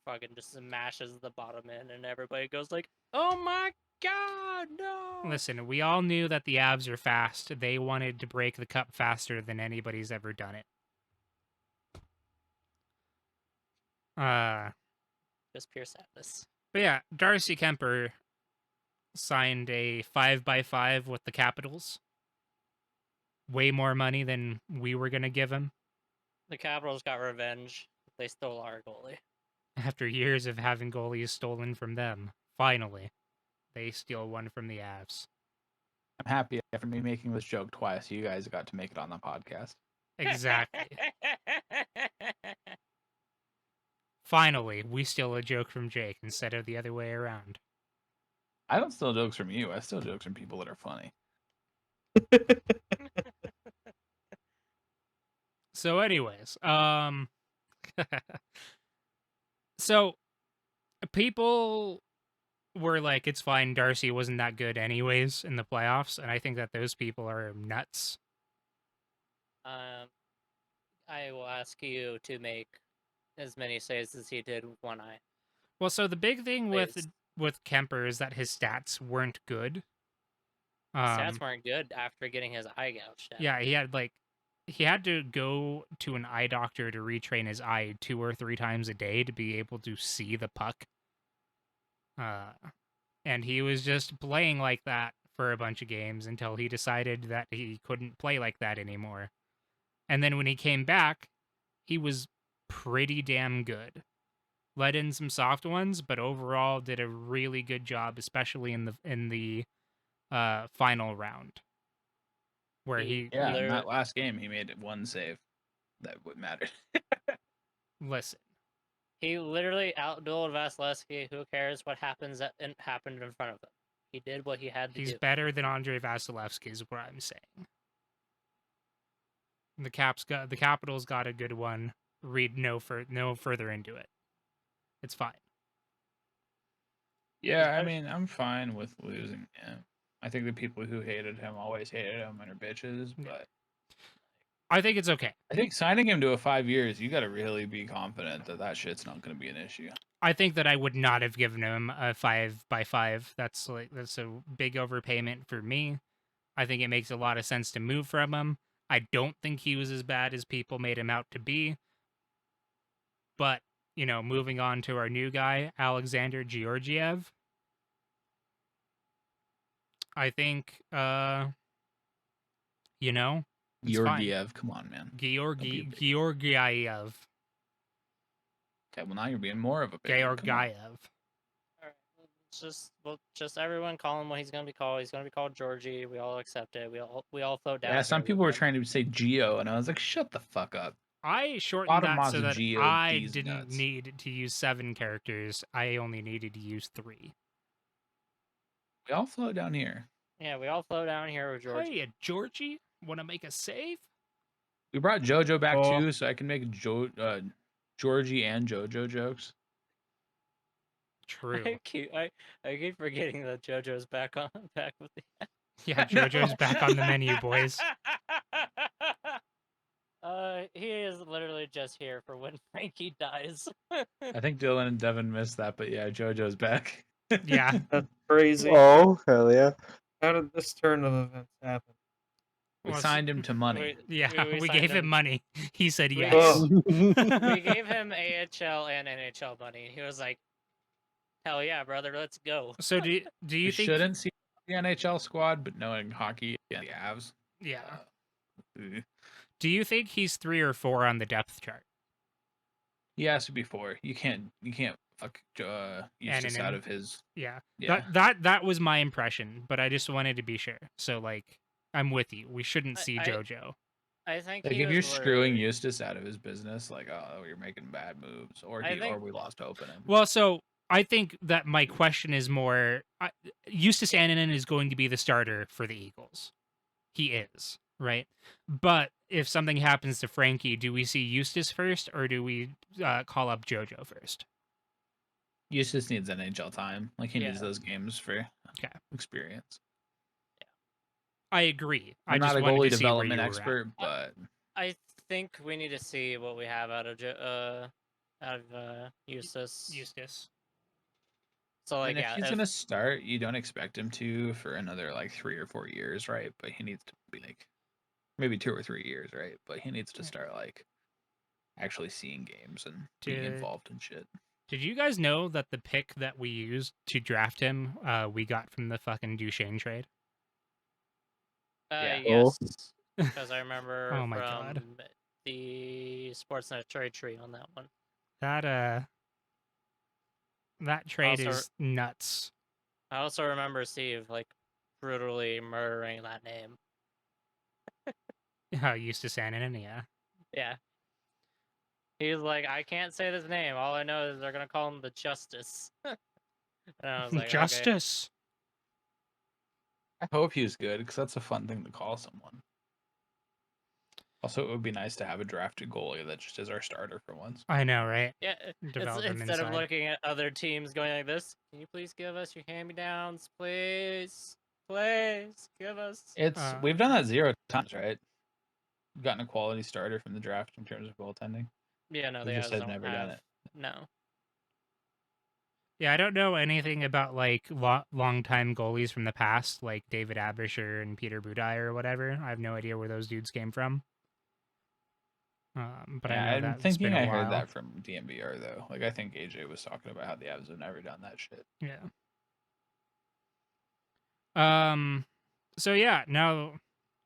D: fucking just smashes the bottom end, and everybody goes like, "Oh my god, no!"
A: Listen, we all knew that the Avs are fast. They wanted to break the cup faster than anybody's ever done it.
D: Just pure sadness.
A: But yeah, Darcy Kemper signed a 5x5 with the Capitals. Way more money than we were going to give him.
D: The Capitals got revenge. They stole our goalie.
A: After years of having goalies stolen from them, finally, they steal one from the Avs.
C: I'm happy after me making this joke twice, you guys got to make it on the podcast.
A: Exactly. Finally, we steal a joke from Jake instead of the other way around.
C: I don't steal jokes from you. I steal jokes from people that are funny.
A: So anyways, so people were like, it's fine, Darcy wasn't that good anyways in the playoffs, and I think that those people are nuts.
D: I will ask you to make as many saves as he did with one eye.
A: Well, so the big thing
D: Saves.
A: with Kemper is that his stats weren't good.
D: Stats weren't good after getting his eye gouged out.
A: Yeah, he had to go to an eye doctor to retrain his eye 2 or 3 times a day to be able to see the puck. And he was just playing like that for a bunch of games until he decided that he couldn't play like that anymore. And then when he came back, he was pretty damn good. Let in some soft ones, but overall did a really good job, especially in the final round, where he
C: Yeah, in
D: Literally-
C: that last game, he made one save. That would matter.
A: listen.
D: He literally outdueled Vasilevsky. Who cares what happened in front of him? He did what he had to
A: He's
D: do.
A: better than Andrei Vasilevsky, is what I'm saying. The Capitals got a good one. Read no further into it. It's fine.
C: Yeah, I
D: better-
C: mean, I'm fine with losing him. I think the people who hated him always hated him and are bitches,
A: Yeah.
C: but
A: I think it's okay.
C: I think signing him to a 5 years, you got to really be confident that that shit's not going to be an issue.
A: I think that I would not have given him a 5x5. That's a big overpayment for me. I think it makes a lot of sense to move from him. I don't think he was as bad as people made him out to be. But, moving on to our new guy, Alexander Georgiev. I think, it's fine.
C: Georgiev, come on, man.
A: Georgiev.
C: Okay, well now you're being more of a bitch.
A: Georgiev.
D: Alright, just everyone call him what he's gonna be called. He's gonna be called Georgie. We all accept it. We all float down.
C: Yeah, some
D: here
C: people
D: with
C: were
D: him.
C: trying to say Geo, and I was like, shut the fuck up.
A: I shortened
C: Bottom
A: that so
C: Mazda
A: that
C: Geo,
A: I
C: these
A: didn't
C: nuts.
A: need to use 7 characters. I only needed to use 3.
C: We all float down here.
D: Yeah, we all float down here with Georgie.
A: Hey, Georgie, want to make a save?
C: We brought JoJo back
B: Oh.
C: too, so I can make Georgie and JoJo jokes.
A: True.
D: I keep forgetting that JoJo's back with the.
A: Yeah, JoJo's back on the menu, boys.
D: He is literally just here for when Frankie dies.
C: I think Dylan and Devin missed that, but yeah, JoJo's back.
A: Yeah.
B: That's crazy.
E: Oh, hell yeah.
B: How did this turn of events happen?
C: We
A: Well,
C: signed him to money.
A: Yeah, we
D: signed
A: gave him money. He said
D: We-
A: yes.
B: Oh.
D: We gave him AHL and NHL money. He was like, "Hell yeah, brother, let's go."
A: So do you
C: You
A: think?
C: shouldn't see the NHL squad, but knowing hockey and the Avs.
A: Yeah.
C: Ugh.
A: Do you think he's 3 or 4 on the depth chart?
C: He has to be 4. You can't fuck Eustace out
A: Annonym.
C: of his.
A: Yeah.
C: Yeah.
A: That was my impression, but I just wanted to be sure. So like, I'm with you. We shouldn't see
D: I-
A: JoJo.
D: I think
C: Like
D: he
C: if
D: was
C: you're screwing
D: worried.
C: Eustace out of his business, like oh you're making bad moves, or
D: I think-
C: or we lost hope in him.
A: Well, so I think that my question is more: Eustace Annunen is going to be the starter for the Eagles. He is, right? But if something happens to Frankie, do we see Eustace first, or do we call up JoJo first?
C: Eustace needs NHL time. Like he needs
D: Yeah.
C: those games for
A: Okay.
C: experience.
A: I agree. I
C: I'm
A: just
C: not a
A: wanted
C: goalie
A: to see where
C: development
A: you were at.
C: expert, but
D: I think we need to see what we have out of Eustace.
A: Eustace.
D: So
C: I
D: like,
C: mean,
D: yeah,
C: if he's gonna start, you don't expect him to for another like 3 or 4 years, right? But he needs to be like maybe 2 or 3 years, right? But he needs to start like actually seeing games and being
A: Did-
C: involved in shit.
A: Did you guys know that the pick that we used to draft him, we got from the fucking Duchesne trade?
C: Yeah.
E: Oh.
D: yes, because I remember
A: Oh my
D: from
A: God.
D: the Sportsnet trade tree on that one.
A: That trade
D: Also-
A: is nuts.
D: I also remember Steve like brutally murdering that name.
A: Eustace Annunen, yeah.
D: Yeah. He was like, I can't say this name. All I know is they're gonna call him the Justice. And I was like, okay.
A: Justice.
C: I hope he's good because that's a fun thing to call someone. Also, it would be nice to have a drafted goalie that just is our starter for once.
A: I know, right?
D: Yeah,
A: Develop them
D: instead of
A: inside.
D: looking at other teams going like this, can you please give us your hand-me-downs, please? Please give us.
C: We've done that 0 times, right? We've gotten a quality starter from the draft in terms of goaltending.
D: Yeah, no,
C: They
D: the
C: just
D: Avs
C: said
D: don't
C: never
D: have.
C: done it.
D: No.
A: Yeah, I don't know anything about like long-time goalies from the past, like David Abisher and Peter Budaj or whatever. I have no idea where those dudes came from. But
C: Yeah,
A: I know
C: I'm
A: that's
C: thinking
A: been a
C: I heard
A: while.
C: that from DMVR though. Like I think AJ was talking about how the Avs have never done that shit.
A: Yeah. So yeah, now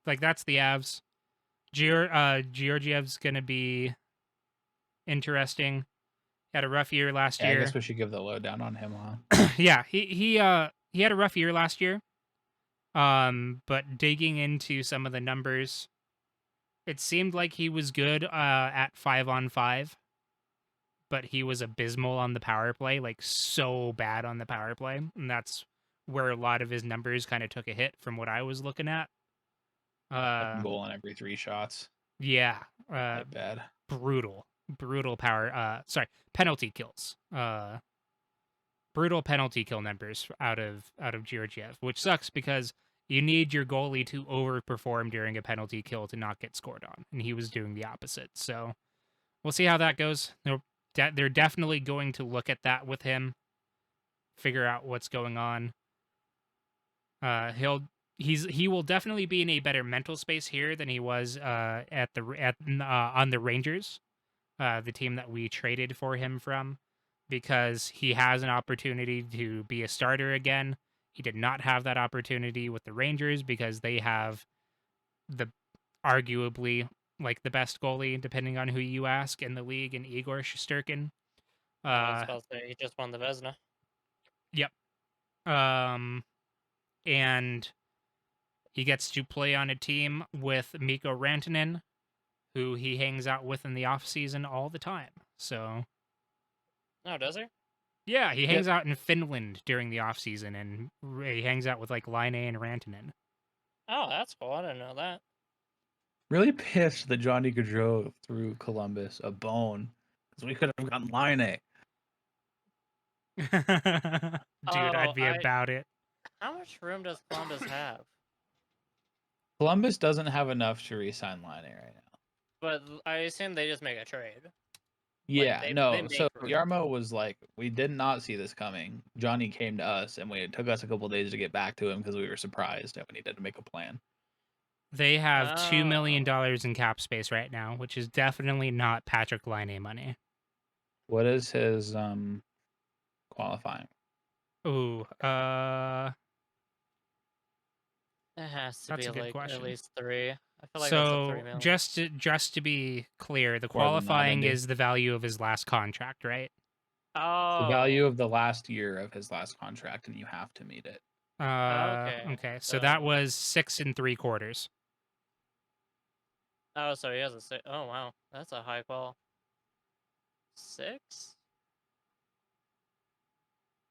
A: like that's the Avs. Georgiev's gonna be interesting. Had a rough year last
C: Yeah, I
A: year.
C: guess we should give the lowdown on him, huh?
A: Yeah, he had a rough year last year. But digging into some of the numbers, it seemed like he was good at 5-on-5, but he was abysmal on the power play, like so bad on the power play, and that's where a lot of his numbers kind of took a hit from what I was looking at.
C: Fucking goal on every 3 shots.
A: Yeah,
C: Quite bad.
A: brutal power. Penalty kills. Brutal penalty kill numbers out of Georgiev, which sucks because you need your goalie to overperform during a penalty kill to not get scored on, and he was doing the opposite. So we'll see how that goes. They're definitely going to look at that with him, figure out what's going on. He will definitely be in a better mental space here than he was on the Rangers, the team that we traded for him from, because he has an opportunity to be a starter again. He did not have that opportunity with the Rangers because they have the arguably like the best goalie, depending on who you ask, in the league, in Igor Shesterkin.
D: I was about to say, he just won the Vezina.
A: Yep. And he gets to play on a team with Mikko Rantanen, who he hangs out with in the off season all the time. So
D: Oh, does he?
A: yeah, he hangs out in Finland during the off season, and he hangs out with like Line and Rantanen.
D: Oh, that's cool. I didn't know that.
C: Really pissed that Johnny Gaudreau threw Columbus a bone because we could have gotten Line.
A: Dude, I'd be about it.
D: How much room does Columbus have?
C: Columbus doesn't have enough to re-sign Line right now.
D: But I assume they just make a trade.
C: Yeah,
D: they
C: no. So
D: make room.
C: Yarmo was like, we did not see this coming. Johnny came to us, and it took us a couple days to get back to him because we were surprised and we needed to make a plan.
A: They have $2 million in cap space right now, which is definitely not Patrick Laine money.
C: What is his qualifying?
A: Ooh,
D: It has to
A: that's
D: be
A: a good
D: like
A: question.
D: at least 3. I feel like that's a 3
A: So
D: million.
A: just to be clear, the
C: More than that,
A: qualifying
C: Andy.
A: is the value of his last contract, right?
D: Oh.
C: The value of the last year of his last contract, and you have to meet it.
A: Okay. So that was 6 3/4.
D: Oh, so he has a 6. Oh, wow. That's a high call. 6?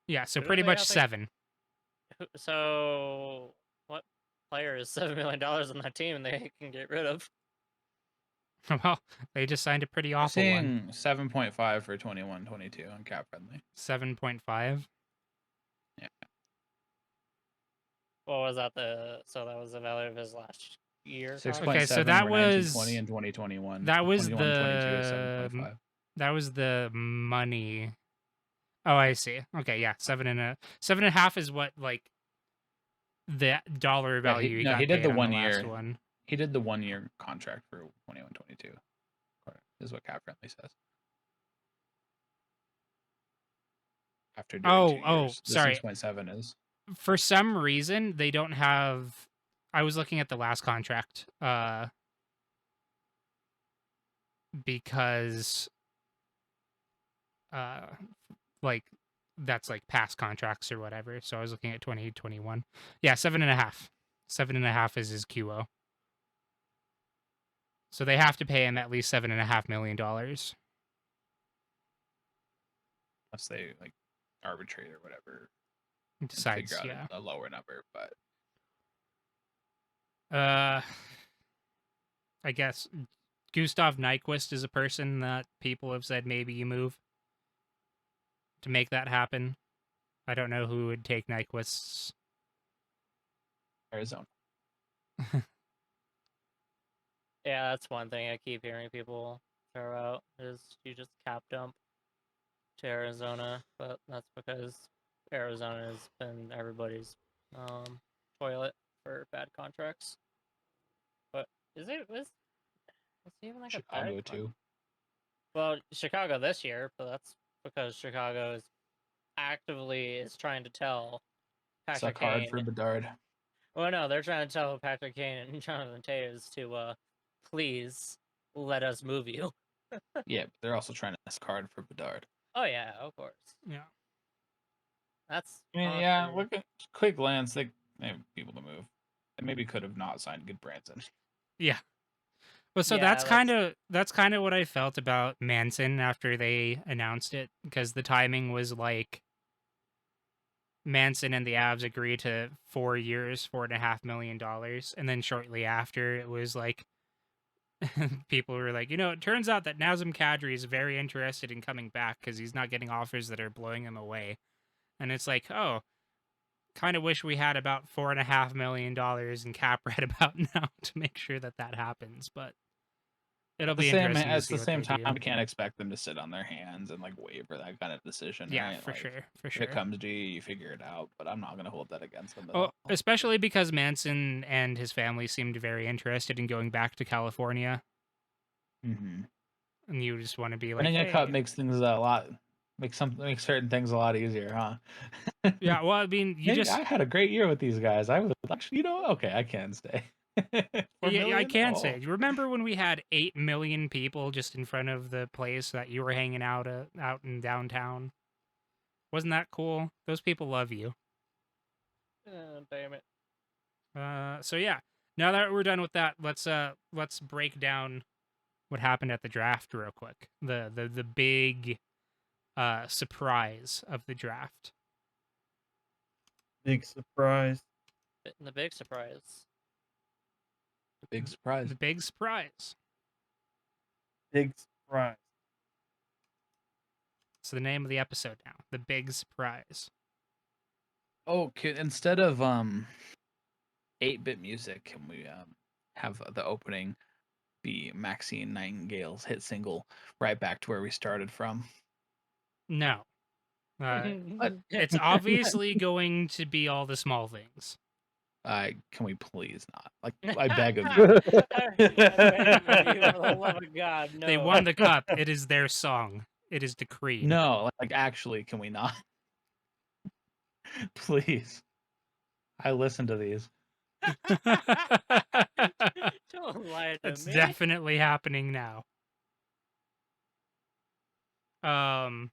A: Yeah, so
D: Who do
A: pretty
D: they
A: much
D: have,
A: 7.
D: So, what player is $7 million on that team and they can get rid of?
A: Well, they just signed a pretty
C: I'm
A: awful one.
C: seeing 7.5 for 21-22 on cap friendly.
A: 7.5.
C: Yeah.
D: What was that? So that was the value of his last year.
C: 6.7
A: Okay, so that
C: for
A: was
C: 1920 and 2021.
A: That was
C: 21-22 is 7.5.
A: that was the money. Oh, I see. Okay, yeah, 7.5 is what like the dollar value he got
C: he did
A: paid
C: the
A: on
C: 1
A: the
C: year.
A: last one.
C: He did the 1 year contract for 21-22. Is what cap friendly says. After doing 2 years, the
A: sorry.
C: 6.7 is.
A: For some reason, they don't have. I was looking at the last contract, because, like that's like past contracts or whatever. So I was looking at 2021. Yeah, 7.5. 7.5 is his QO. So they have to pay him at least $7.5 million.
C: Unless they like arbitrate or whatever.
A: Decides,
C: figure out
A: yeah.
C: a lower number, but
A: I guess Gustav Nyquist is a person that people have said maybe you move to make that happen. I don't know who would take Nyquist's.
C: Arizona.
D: Yeah, that's one thing I keep hearing people fair route is you just cap dump to Arizona, but that's because Arizona has been everybody's toilet for bad contracts. But is it even like a
C: Chicago
D: bad
C: too.
D: Well, Chicago this year, but that's because Chicago is trying to tell Patrick
C: Suck hard
D: Kane.
C: for Bedard.
D: Well, no, they're trying to tell Patrick Kane and Jonathan Taves to please let us move you.
C: Yeah, but they're also trying to suck hard for Bedard.
D: Oh yeah, of course.
A: Yeah.
D: That's
C: I mean, yeah,
D: honestly-
C: look at quick glance. They have people to move. They maybe could have not signed Good Branson.
A: Yeah. Well, so
D: Yeah,
A: that's kind of what I felt about Manson after they announced it, because the timing was like Manson and the Avs agreed to 4 years, $4.5 million, and then shortly after it was like people were like, it turns out that Nazem Kadri is very interested in coming back because he's not getting offers that are blowing him away, and it's like, oh, kind of wish we had about $4.5 million in cap right about now to make sure that happens, but. It'll be interesting to
C: At
A: see
C: the
A: what
C: same
A: they
C: time,
A: do.
C: we can't expect them to sit on their hands and like wait for that kind of decision.
A: Yeah,
C: right?
A: for
C: Like,
A: sure, for
C: If
A: sure.
C: it comes to you, you figure it out. But I'm not going to hold that against them at
A: Oh,
C: all.
A: especially because Manson and his family seemed very interested in going back to California,
C: Mm-hmm.
A: and you just want to be like,
C: Winning a
A: hey.
C: cup makes things makes certain things a lot easier, huh?
A: Yeah, well, I mean,
C: I had a great year with these guys. I was actually, okay, I can stay.
A: Yeah, I can say.
C: Oh.
A: You remember when we had 8 million people just in front of the place that you were hanging out in downtown? Wasn't that cool? Those people love you.
D: damn it.
A: So yeah, now that we're done with that, let's break down what happened at the draft real quick. The big surprise of the draft.
B: Big surprise.
D: The big surprise.
C: Big surprise.
A: The big surprise.
B: Big surprise.
A: It's the name of the episode now. The big surprise.
C: Oh, instead of 8-bit music, can we have the opening be Maxine Nightingale's hit single "Right Back to Where We Started From"?
A: No. It's obviously going to be All the Small Things.
C: Can we please not? Like, I beg of you.
D: For the love of God, no.
A: They won the cup. It is their song. It is decreed.
C: No, like actually, can we not? Please. I listen to these.
D: Don't lie to
A: It's
D: me.
A: definitely happening now. So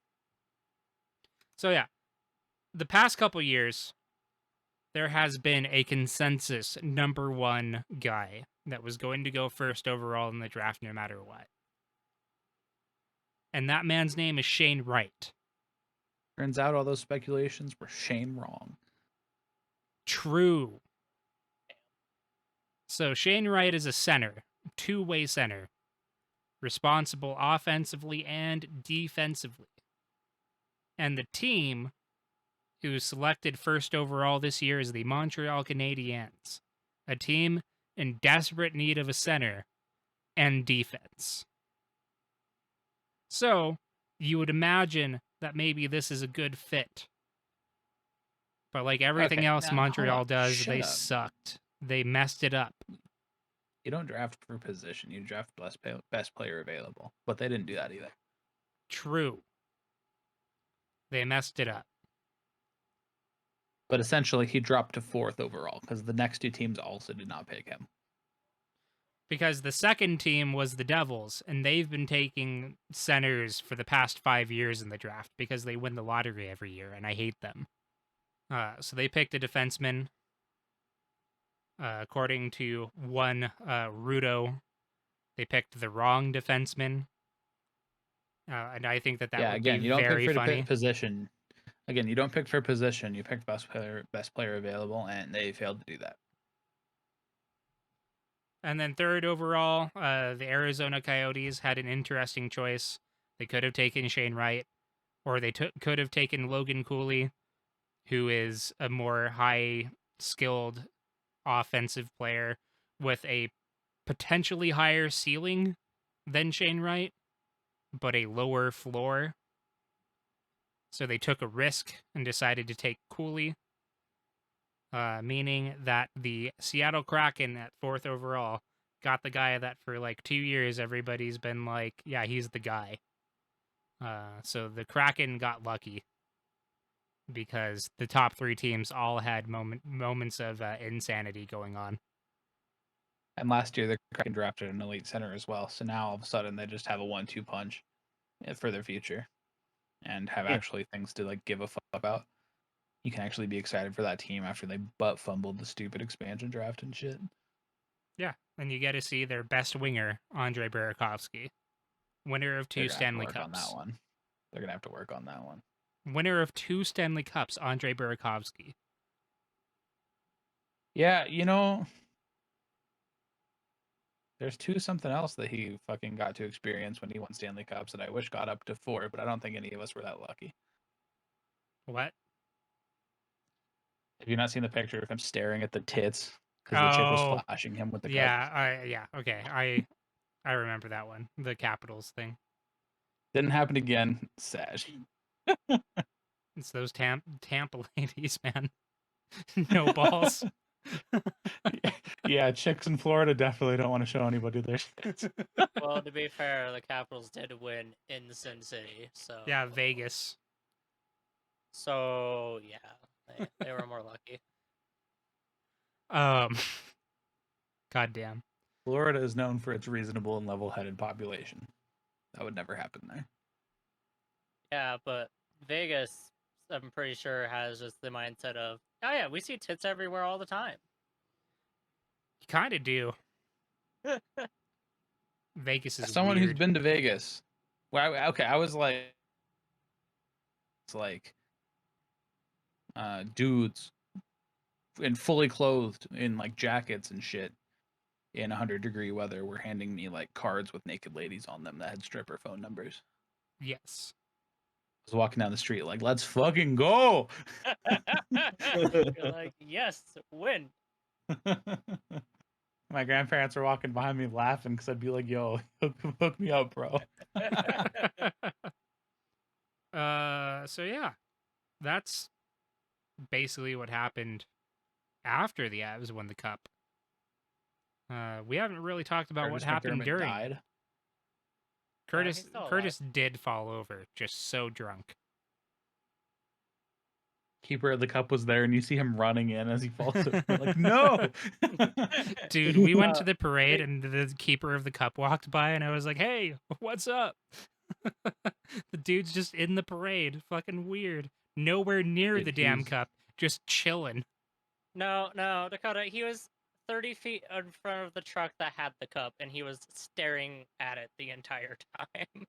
A: yeah, the past couple years, there has been a consensus number one guy that was going to go first overall in the draft no matter what. And that man's name is Shane Wright.
C: Turns out all those speculations were Shane wrong.
A: True. So Shane Wright is a center, two-way center, responsible offensively and defensively. And the team who selected first overall this year is the Montreal Canadiens, a team in desperate need of a center and defense. So, you would imagine that maybe this is a good fit. But like everything
C: Okay,
A: else
C: now, hold
A: Montreal
C: on.
A: does,
C: Shut
A: they
C: up.
A: sucked. They messed it up.
C: You don't draft for position. You draft best player available. But they didn't do that either.
A: True. They messed it up.
C: But essentially, he dropped to 4th overall because the next two teams also did not pick him.
A: Because the second team was the Devils, and they've been taking centers for the past 5 years in the draft because they win the lottery every year, and I hate them. So they picked a defenseman. According to one Rudo, they picked the wrong defenseman. And I think that would be
C: you don't
A: very
C: pick for
A: funny.
C: position. Again, you don't pick for position. You picked best player available, and they failed to do that.
A: And then third overall, the Arizona Coyotes had an interesting choice. They could have taken Shane Wright, or they could have taken Logan Cooley, who is a more high-skilled offensive player with a potentially higher ceiling than Shane Wright. but a lower floor. So they took a risk and decided to take Cooley, meaning that the Seattle Kraken at 4th overall got the guy that for like 2 years everybody's been like, yeah, he's the guy. So the Kraken got lucky because the top 3 teams all had moments of insanity going on.
C: And last year, the Kraken drafted an elite center as well. So now all of a sudden, they just have a 1-2 punch for their future, and have actually things to like give a fuck about. You can actually be excited for that team after they butt fumbled the stupid expansion draft and shit.
A: Yeah, and you get to see their best winger, Andre Burakovsky, winner of 2 Stanley
C: Cups. On that one. They're gonna have to work on that one.
A: Winner of 2 Stanley Cups, Andre Burakovsky.
C: Yeah, there's 2 something else that he fucking got to experience when he won Stanley Cups that I wish got up to 4, but I don't think any of us were that lucky.
A: What?
C: Have you not seen the picture of him staring at the tits because the chick was flashing him with the cup?
A: Yeah, okay. I remember that one, the Capitals thing.
C: Didn't happen again. Sad.
A: It's those Tampa ladies, man. No balls.
C: Yeah, chicks in Florida definitely don't want to show anybody their shit.
D: Well, to be fair, the Capitals did win in Sin City, so
A: Yeah, Vegas.
D: So yeah, they were more lucky.
A: Goddamn.
C: Florida is known for its reasonable and level-headed population. That would never happen there.
D: Yeah, but Vegas, I'm pretty sure, has just the mindset of, oh yeah, we see tits everywhere all the time.
A: You kind of do. Vegas is
C: someone
A: weird.
C: who's been to Vegas. Well, I was like, it's like, dudes, and fully clothed in like jackets and shit, in 100-degree weather, were handing me like cards with naked ladies on them that had stripper phone numbers.
A: Yes.
C: I was walking down the street like, let's fucking go.
D: You're like, yes, win.
C: My grandparents were walking behind me laughing because I'd be like, yo, hook me up, bro.
A: So yeah, that's basically what happened after the Avs won the cup. We haven't really talked about what happened during.
C: Died.
A: Curtis did fall over, just so drunk.
C: Keeper of the cup was there, and you see him running in as he falls over. Like, no!
A: Dude, we went to the parade, and the keeper of the cup walked by, and I was like, hey, what's up? The dude's just in the parade. Fucking weird. Nowhere near the damn cup. Just chilling.
D: No, Dakota, he was 30 feet in front of the truck that had the cup, and he was staring at it the entire time.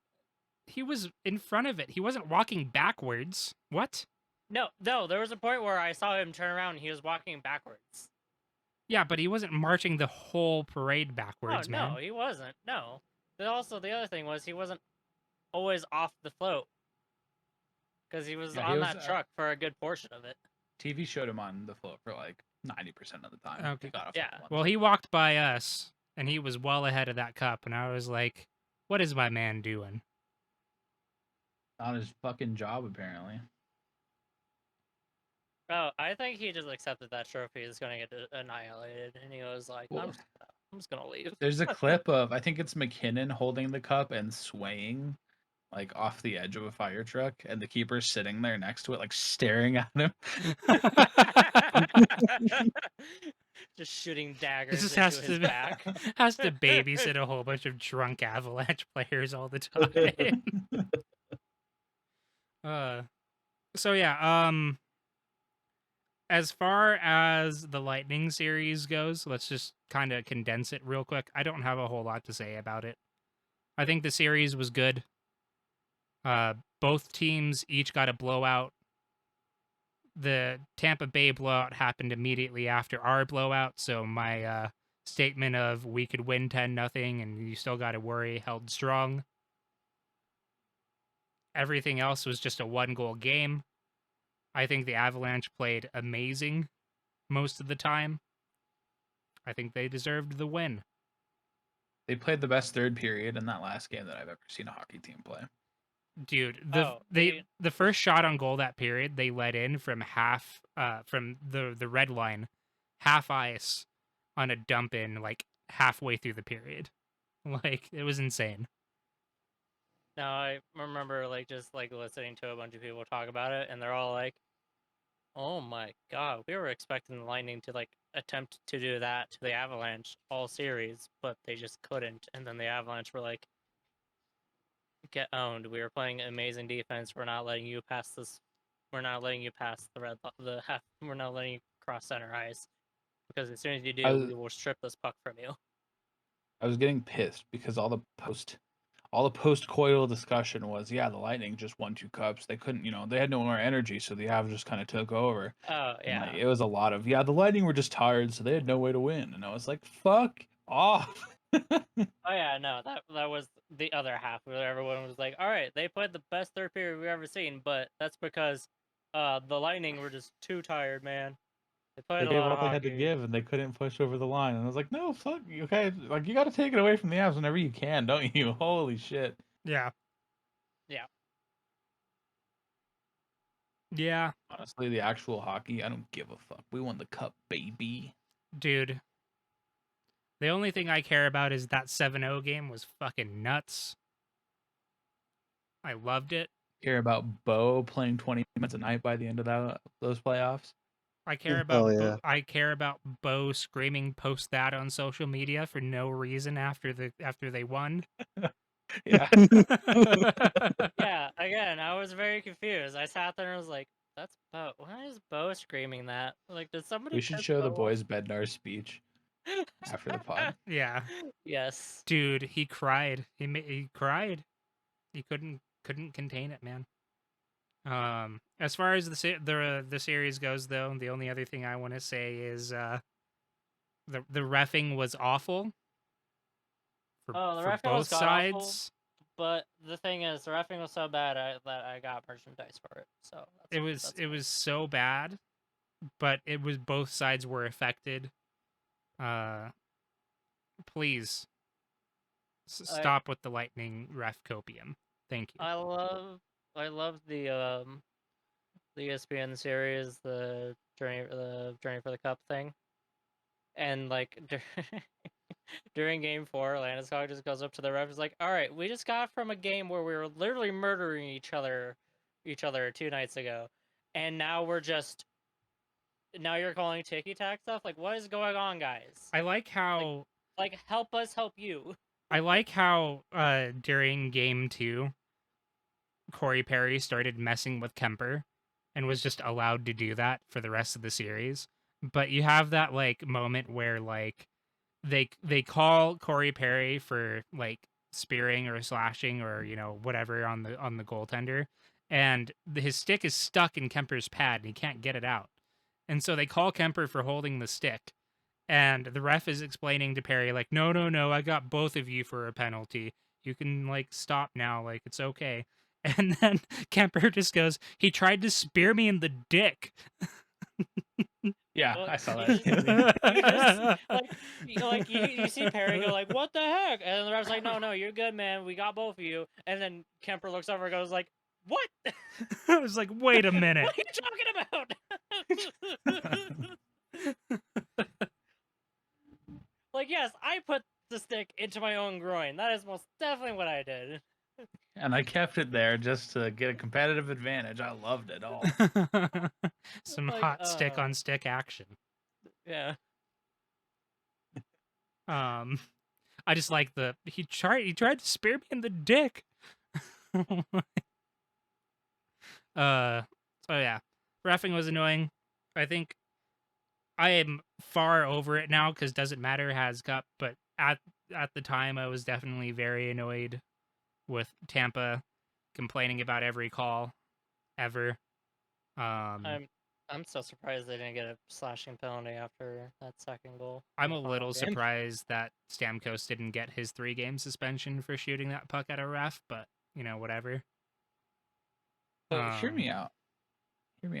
A: He was in front of it. He wasn't walking backwards. What?
D: No, there was a point where I saw him turn around and he was walking backwards.
A: Yeah, but he wasn't marching the whole parade backwards, man.
D: No, he wasn't. No. But also, the other thing was he wasn't always off the float. Because he was on that truck for a good portion of it.
C: TV showed him on the float for like 90% of the time.
A: Okay.
C: He got off
D: Yeah.
A: Well, he walked by us, and he was well ahead of that cup, and I was like, what is my man doing?
C: On his fucking job, apparently.
D: Oh, I think he just accepted that trophy is going to get annihilated, and he was like, I'm just going to leave.
C: There's a clip of, I think it's McKinnon holding the cup and swaying, like, off the edge of a fire truck, and the keeper's sitting there next to it, like, staring at him.
D: Just shooting daggers
A: This
D: into his back.
A: Has to babysit a whole bunch of drunk Avalanche players all the time. So yeah, as far as the Lightning series goes, let's just kind of condense it real quick. I don't have a whole lot to say about it. I think the series was good. Both teams each got a blowout. The Tampa Bay blowout happened immediately after our blowout, so my statement of we could win 10-0 and you still got to worry held strong. Everything else was just a 1-goal game. I think the Avalanche played amazing most of the time. I think they deserved the win.
C: They played the best third period in that last game that I've ever seen a hockey team play.
A: Dude,
D: Oh,
A: the first shot on goal that period they let in from from the red line, half ice on a dump in like halfway through the period. Like it was insane.
D: now I remember like just like listening to a bunch of people talk about it, and they're all like, "Oh my god, we were expecting the Lightning to like attempt to do that to the Avalanche all series, but they just couldn't." And then the Avalanche were like, "Get owned. We were playing amazing defense. We're not letting you pass this. We're not letting you pass the half. We're not letting you cross center ice because as soon as you
C: I
D: do,
C: was,
D: we will strip this puck from you."
C: I was getting pissed because all the post-coital discussion was, yeah, the Lightning just won 2 cups. They couldn't, they had no more energy, so the Avs just kind of took over.
D: Oh
C: And like
D: yeah.
C: it was a lot of, yeah, the Lightning were just tired, so they had no way to win. And I was like, fuck off.
D: Oh yeah, no, that was the other half where everyone was like, "All right, they played the best third period we've ever seen," but that's because the Lightning were just too tired, man. They played
C: They
D: a
C: gave
D: lot of
C: all they had to
D: hockey.
C: give, and they couldn't push over the line. And I was like, no, fuck, okay, like you got to take it away from the Avs whenever you can, don't you? Holy shit.
A: Yeah.
D: Yeah.
A: Yeah,
C: Honestly, the actual hockey, I don't give a fuck. We won the cup, baby.
A: dude. The only thing I care about is that 7-0 game was fucking nuts. I loved it.
C: Care about Bo playing 20 minutes a night by the end of those playoffs.
A: I care about I care about Bo screaming post that on social media for no reason after they won.
C: Yeah.
D: Yeah, again, I was very confused. I sat there and was like, "That's Bo. Why is Bo screaming that? Like, did somebody
C: We should
D: piss
C: show the
D: Bo
C: boys Bednar's speech after the pod.
A: Yeah,
D: Yes.
A: dude, he cried. He cried. He couldn't contain it, man. As far as the series goes, though, the only other thing I want to say is the reffing was awful
D: Oh, the
A: for
D: reffing was
A: both
D: god awful.
A: sides.
D: But the thing is, the reffing was so bad that I got merchandise for it. So
A: It was so bad, but it was both sides were affected. Please stop with the lightning ref copium. Thank you.
D: I love the ESPN series, the Journey for the Cup thing, and like during Game 4, Landeskog just goes up to the ref, is like, "All right, we just got from a game where we were literally murdering each other 2 nights ago, and now you're calling ticky tack stuff. Like, what is going on, guys?
A: I like how
D: Like help us help you."
A: I like how during game 2 Corey Perry started messing with Kemper and was just allowed to do that for the rest of the series. But you have that like moment where like they call Corey Perry for like spearing or slashing or whatever on the goaltender, and his stick is stuck in Kemper's pad and he can't get it out. And so they call Kemper for holding the stick. And the ref is explaining to Perry, like, no, I got both of you for a penalty. You can, like, stop now. Like, it's okay. And then Kemper just goes, he tried to spear me in the dick.
C: Yeah,
D: Well,
C: I saw
D: you
C: that.
D: like you see Perry go like, "What the heck?" And then the ref's like, "No, you're good, man. We got both of you." And then Kemper looks over and goes like, "What?"
A: I was like, wait a minute.
D: What are you talking about? Like, yes, I put the stick into my own groin. That is most definitely what I did.
C: And I kept it there just to get a competitive advantage. I loved it all.
A: Some
D: Like,
A: hot stick on stick action.
D: Yeah.
A: I just like he tried to spear me in the dick. So yeah, reffing was annoying. I think I am far over it now because doesn't matter has cup, but at the time I was definitely very annoyed with Tampa complaining about every call ever.
D: I'm so surprised they didn't get a slashing penalty after that second goal.
A: I'm a little surprised that Stamkos didn't get his 3-game suspension for shooting that puck at a ref, but whatever.
C: So hear me out. Because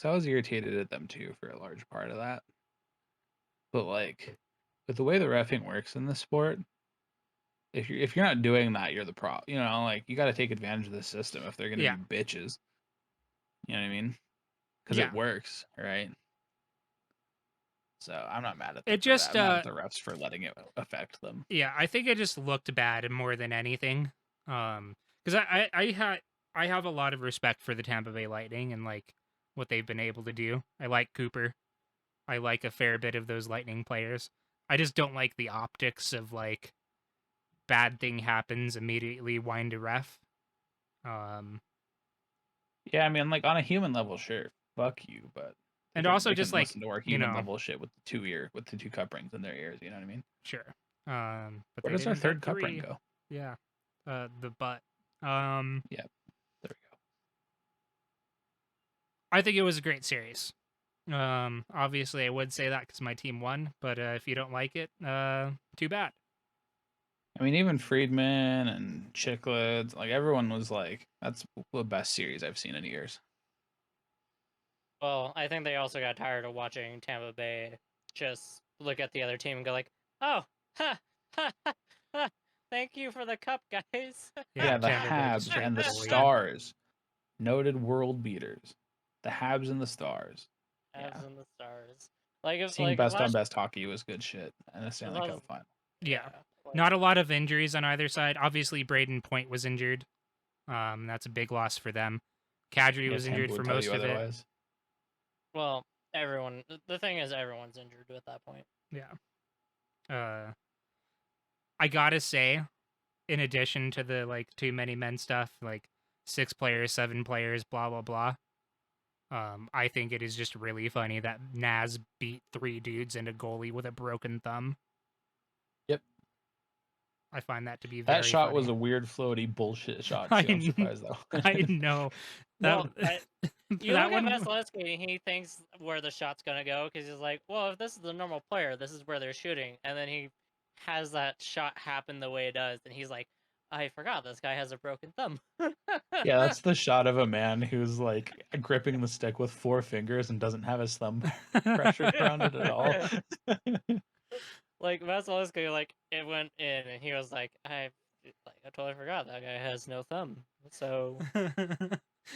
C: I was irritated at them too for a large part of that. But like, with the way the reffing works in this sport, if you're not doing that, you're the pro. You know, like you got to take advantage of the system if they're gonna
A: Yeah.
C: be bitches. You know what I mean? Because
A: Yeah.
C: it works, right? So I'm not mad at them
A: It
C: for that.
A: just
C: I'm mad at the refs for letting it affect them.
A: yeah, I think it just looked bad more than anything. Because I have a lot of respect for the Tampa Bay Lightning and like what they've been able to do. I like Cooper. I like a fair bit of those Lightning players. I just don't like the optics of like bad thing happens, immediately wind a ref.
C: Yeah, I mean, like on a human level, sure, fuck you, but
A: And also
C: they
A: just
C: can
A: like,
C: listen to our
A: you
C: human
A: know,
C: level shit with the two cup rings in their ears. You know what I mean?
A: sure. But
C: Where
A: they
C: does our
A: didn't
C: third
A: get
C: cup ring
A: 3.
C: go?
A: Yeah. The butt.
C: Yeah, there we go.
A: I think it was a great series. Obviously I would say that because my team won, but if you don't like it, too bad.
C: I mean, even Friedman and Chicklets, like everyone was like, "That's the best series I've seen in years."
D: Well, I think they also got tired of watching Tampa Bay just look at the other team and go like, "Oh, ha, ha, ha, ha. Thank you for the cup, guys."
C: Yeah, the
A: Tampa Bay just
C: Habs
A: straight
C: and the
A: bullied.
C: Stars, noted world beaters. The Habs and the Stars.
D: Habs
C: Yeah,
D: and the Stars. Like if
C: seeing
D: like
C: best on
D: last,
C: best hockey was good shit, and a Stanley
D: last-
C: Cup final.
A: Yeah.
D: like,
A: Not a lot of injuries on either side. Obviously, Braden Point was injured. That's a big loss for them. Kadri
C: Yeah,
A: was
C: Tampa
A: injured for
C: would tell
A: most
C: you
A: of it.
C: otherwise.
D: well, everyone. The thing is, everyone's injured at that point.
A: Yeah. I gotta say, in addition to the like too many men stuff, like 6 players, 7 players, blah blah blah. I think it is just really funny that Naz beat 3 dudes and a goalie with a broken thumb.
C: Yep.
A: I find that to be
C: That
A: very
C: shot
A: funny.
C: was a weird floaty bullshit shot
A: I
C: too. I'm
A: kn-
C: surprised though.
A: I know.
D: Well, you
A: that
D: look
A: one.
D: at Vasilevsky, he thinks where the shot's gonna go because he's like, well, if this is the normal player, this is where they're shooting, and then he has that shot happen the way it does, and he's like, I forgot this guy has a broken thumb.
C: Yeah, that's the shot of a man who's like gripping the stick with 4 fingers and doesn't have his thumb pressured around it at all.
D: Like Vasilevsky, like it went in, and he was like, I totally forgot that guy has no thumb. So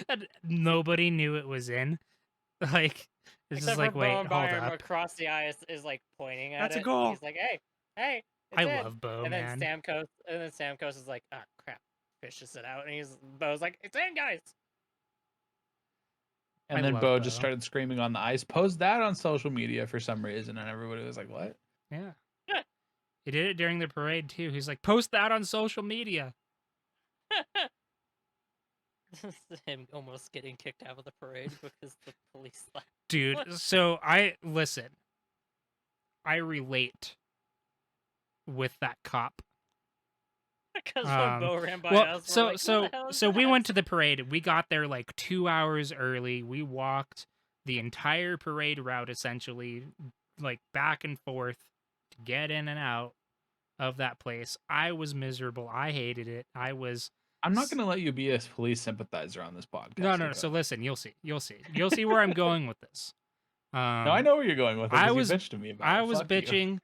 A: And nobody knew it was in. Like, it's
D: except
A: just like,
D: for
A: wait,
D: Bowen
A: hold
D: Byram
A: up.
D: across the ice is like pointing at
A: That's a
D: it.
A: goal.
D: He's like, hey, it's
A: I
D: in.
A: love Bo,
D: And then
A: man.
D: Stamkos is like, ah, crap, fishes it out, and Bo's like, it's in, guys.
C: And
A: I
C: then
A: love
C: Bo
A: Bo.
C: just started screaming on the ice. Post that on social media for some reason, and everybody was like, "What?"
A: Yeah. He did it during the parade too. He's like, post that on social media.
D: Him almost getting kicked out of the parade because the police left.
A: Dude,
D: What?
A: so listen. I relate with that cop.
D: Because when Bo ran by
A: Well,
D: us, we're like, "What the hell is
A: we
D: that?"
A: went to the parade. We got there like 2 hours early. We walked the entire parade route essentially, like back and forth to get in and out of that place. I was miserable. I hated it.
C: I'm not going to let you be a police sympathizer on this podcast.
A: No.
C: okay?
A: So listen, you'll see where I'm going with this.
C: No, I know where you're going with it.
A: I
C: 'cause
A: was-
C: you bitched to me about
A: I
C: it.
A: was
C: Fuck you.
A: bitching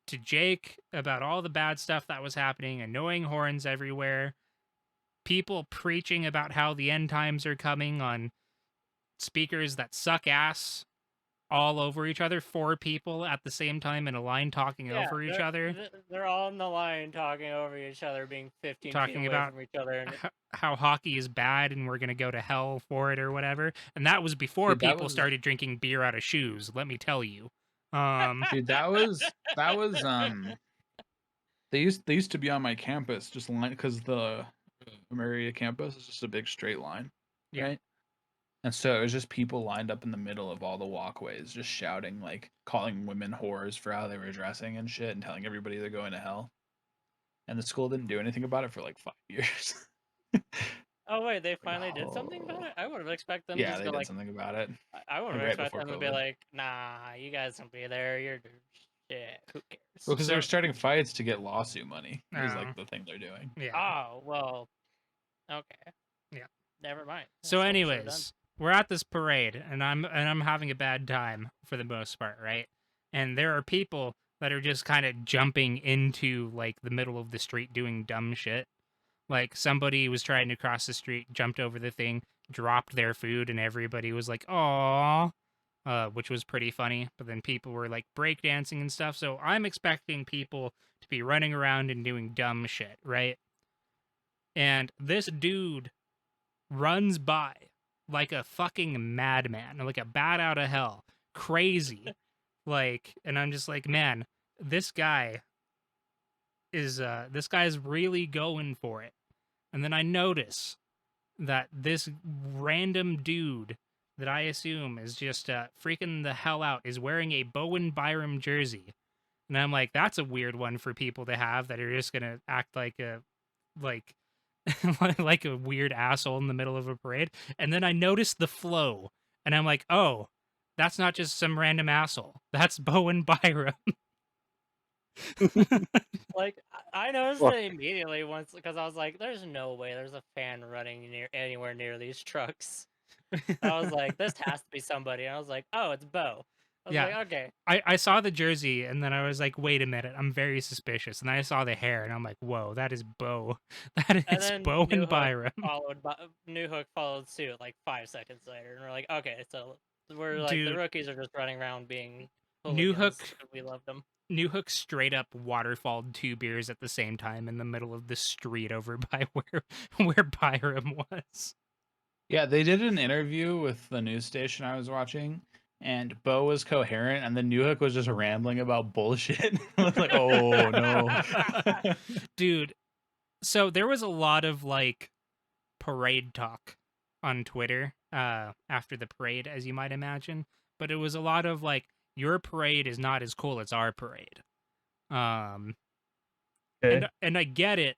A: to Jake about all the bad stuff that was happening, annoying horns everywhere, people preaching about how the end times are coming on speakers that suck ass all over each other, 4 people at the same time in a line talking over each other,
D: They're all on the line talking over each other, being 15
A: Talking
D: feet away
A: about
D: from each other. And
A: how hockey is bad and we're going to go to hell for it or whatever. And that was before
C: Dude, that
A: people
C: was-
A: started drinking beer out of shoes, let me tell you.
C: Dude, that was they used to be on my campus just line because the Ameria campus is just a big straight line,
A: Yeah.
C: right? And so it was just people lined up in the middle of all the walkways, just shouting, like calling women whores for how they were dressing and shit, and telling everybody they're going to hell. And the school didn't do anything about it for like 5 years.
D: oh wait, they finally did something about it. I would have expected them to
C: Yeah,
D: just
C: they
D: go
C: did
D: like,
C: something about it.
D: I would have
C: right
D: expected
C: before
D: them to be
C: COVID.
D: like, nah, you guys can be there. You're shit. Who cares?
C: Well, because they
A: So-
C: were starting fights to get lawsuit money. Is
A: Oh.
C: like the thing they're doing.
A: Yeah.
D: Oh well, okay.
A: Yeah.
D: Never mind.
A: So,
D: That's what we should've
A: anyways, we're at this parade, and I'm having a bad time for the most part, right? And there are people that are just kind of jumping into like the middle of the street doing dumb shit. Like somebody was trying to cross the street, jumped over the thing, dropped their food, and everybody was like, "Aww," which was pretty funny. But then people were like breakdancing and stuff. So I'm expecting people to be running around and doing dumb shit, right? And this dude runs by like a fucking madman, like a bat out of hell, crazy. Like, and I'm just like, man, this guy's really going for it. And then I notice that this random dude that I assume is just freaking the hell out is wearing a Bowen Byram jersey. And I'm like, that's a weird one for people to have that are just gonna act like a like a weird asshole in the middle of a parade. And then I noticed the flow, and I'm like, oh, that's not just some random asshole. That's Bowen Byram.
D: Like I noticed
B: Fuck.
D: it immediately once because I was like, "There's no way there's a fan running anywhere near these trucks." I was like, "This has to be somebody." And I was like, "Oh, it's Bo." I was
A: Yeah.
D: like, "Okay."
A: I saw the jersey, and then I was like, wait a minute, I'm very suspicious. And then I saw the hair, and I'm like, whoa, that is Bo. That
D: And
A: is
D: then
A: Bowen Byram.
D: New Hook followed suit like 5 seconds later, and we're like, "Okay, so we're like the
A: Dude.
D: rookies are just running around being
A: New
D: hooligans,
A: Hook-
D: and we love them."
A: New Hook straight up waterfalled 2 beers at the same time in the middle of the street over by where Byram was.
C: Yeah, they did an interview with the news station I was watching, and Bo was coherent, and then Newhook was just rambling about bullshit. I was like, oh no.
A: Dude, so there was a lot of like parade talk on Twitter after the parade, as you might imagine, but it was a lot of like, your parade is not as cool as our parade.
B: Okay.
A: And I get it,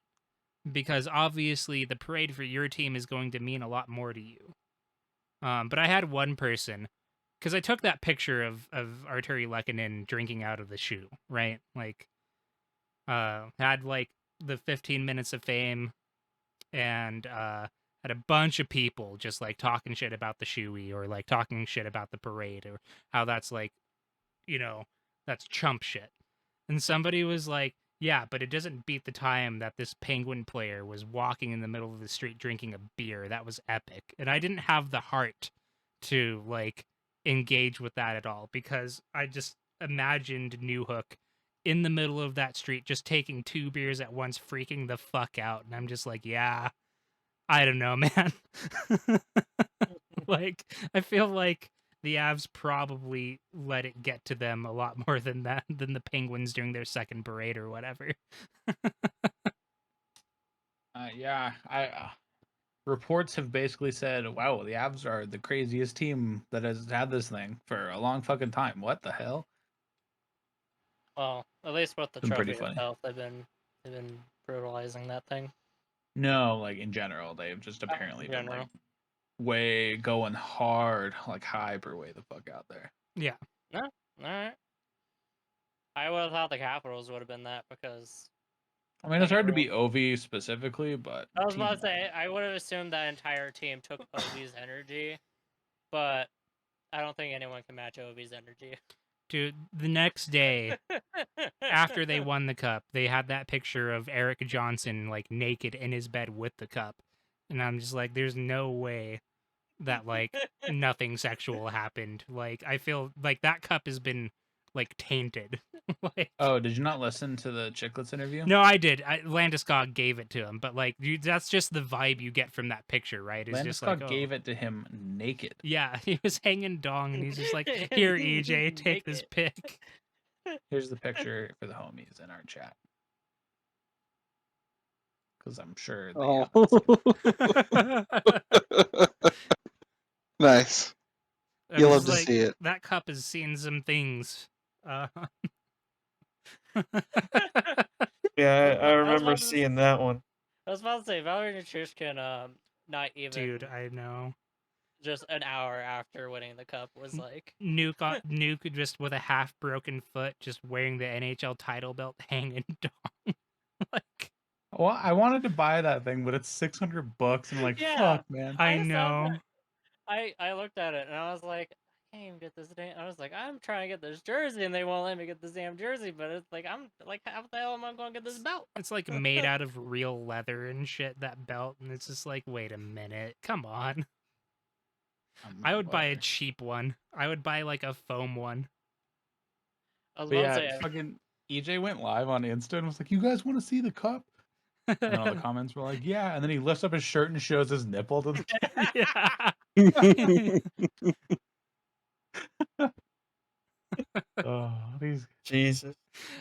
A: because obviously the parade for your team is going to mean a lot more to you. But I had one person, because I took that picture of Arturi Lehkonen drinking out of the shoe, right? Like, had like the 15 minutes of fame, and had a bunch of people just like talking shit about the shoey, or like talking shit about the parade, or how that's like, you know, that's chump shit. And somebody was like, yeah, but it doesn't beat the time that this Penguin player was walking in the middle of the street drinking a beer. That was epic. And I didn't have the heart to like engage with that at all, because I just imagined New Hook in the middle of that street just taking 2 beers at once, freaking the fuck out. And I'm just like, yeah, I don't know, man. Like, I feel like the Avs probably let it get to them a lot more than the Penguins during their second parade or whatever.
C: Yeah, reports have basically said, wow, the Avs are the craziest team that has had this thing for a long fucking time. What the hell?
D: Well, at least with the
C: Been pretty
D: trophy
C: funny.
D: itself, they've been brutalizing that thing.
C: No, like in general, they've just apparently
D: in
C: been like
D: general.
C: way going hard, like hyper way the fuck out there.
A: Yeah.
D: All right. I would have thought the Capitals would have been that because
C: I mean, it's hard to be OV specifically, but
D: I was about to say I would have assumed that entire team took Ovi's energy, but I don't think anyone can match Ovi's energy.
A: Dude, the next day after they won the cup, they had that picture of Eric Johnson like naked in his bed with the cup. And I'm just like, there's no way that like nothing sexual happened. Like, I feel like that cup has been like tainted. Like,
C: oh, did you not listen to the Chicklets interview?
A: no, I did. Landeskog gave it to him, but like, that's just the vibe you get from that picture, right? It's just like,
C: Landeskog gave it to him naked.
A: Yeah, he was hanging dong, and he's just like, "Here, EJ, take this pic."
C: Here's the picture for the homies in our chat, because I'm sure they
E: Oh,
C: haven't.
E: nice.
A: I
E: You'll
A: was
E: love to see it.
A: That cup has seen some things.
B: Yeah, I remember seeing that one.
D: I was about to say Valerie Nichushkin, not even
A: Dude, I know.
D: just an hour after winning the cup was like
A: Nuke just with a half broken foot, just wearing the NHL title belt, hanging dong. Like,
C: Well, I wanted to buy that thing, but it's $600, and I'm like,
D: Yeah.
C: fuck, man.
A: I
D: saw
A: know.
D: that. I looked at it and I was like, can't even get this damn. I was like, I'm trying to get this jersey, and they won't let me get this damn jersey. But it's like, I'm like, how the hell am I going to get this belt?
A: It's like made out of real leather and shit, that belt, and it's just like, wait a minute, come on. I would buy a
C: Whatever.
A: cheap one. I would buy like a foam one.
D: I was
C: But
D: about to
C: yeah,
D: say,
C: fucking EJ went live on Insta and was like, "You guys want to see the cup?" And then all the comments were like, "Yeah." And then he lifts up his shirt and shows his nipple to the
A: Yeah.
C: Oh, these
B: Jesus.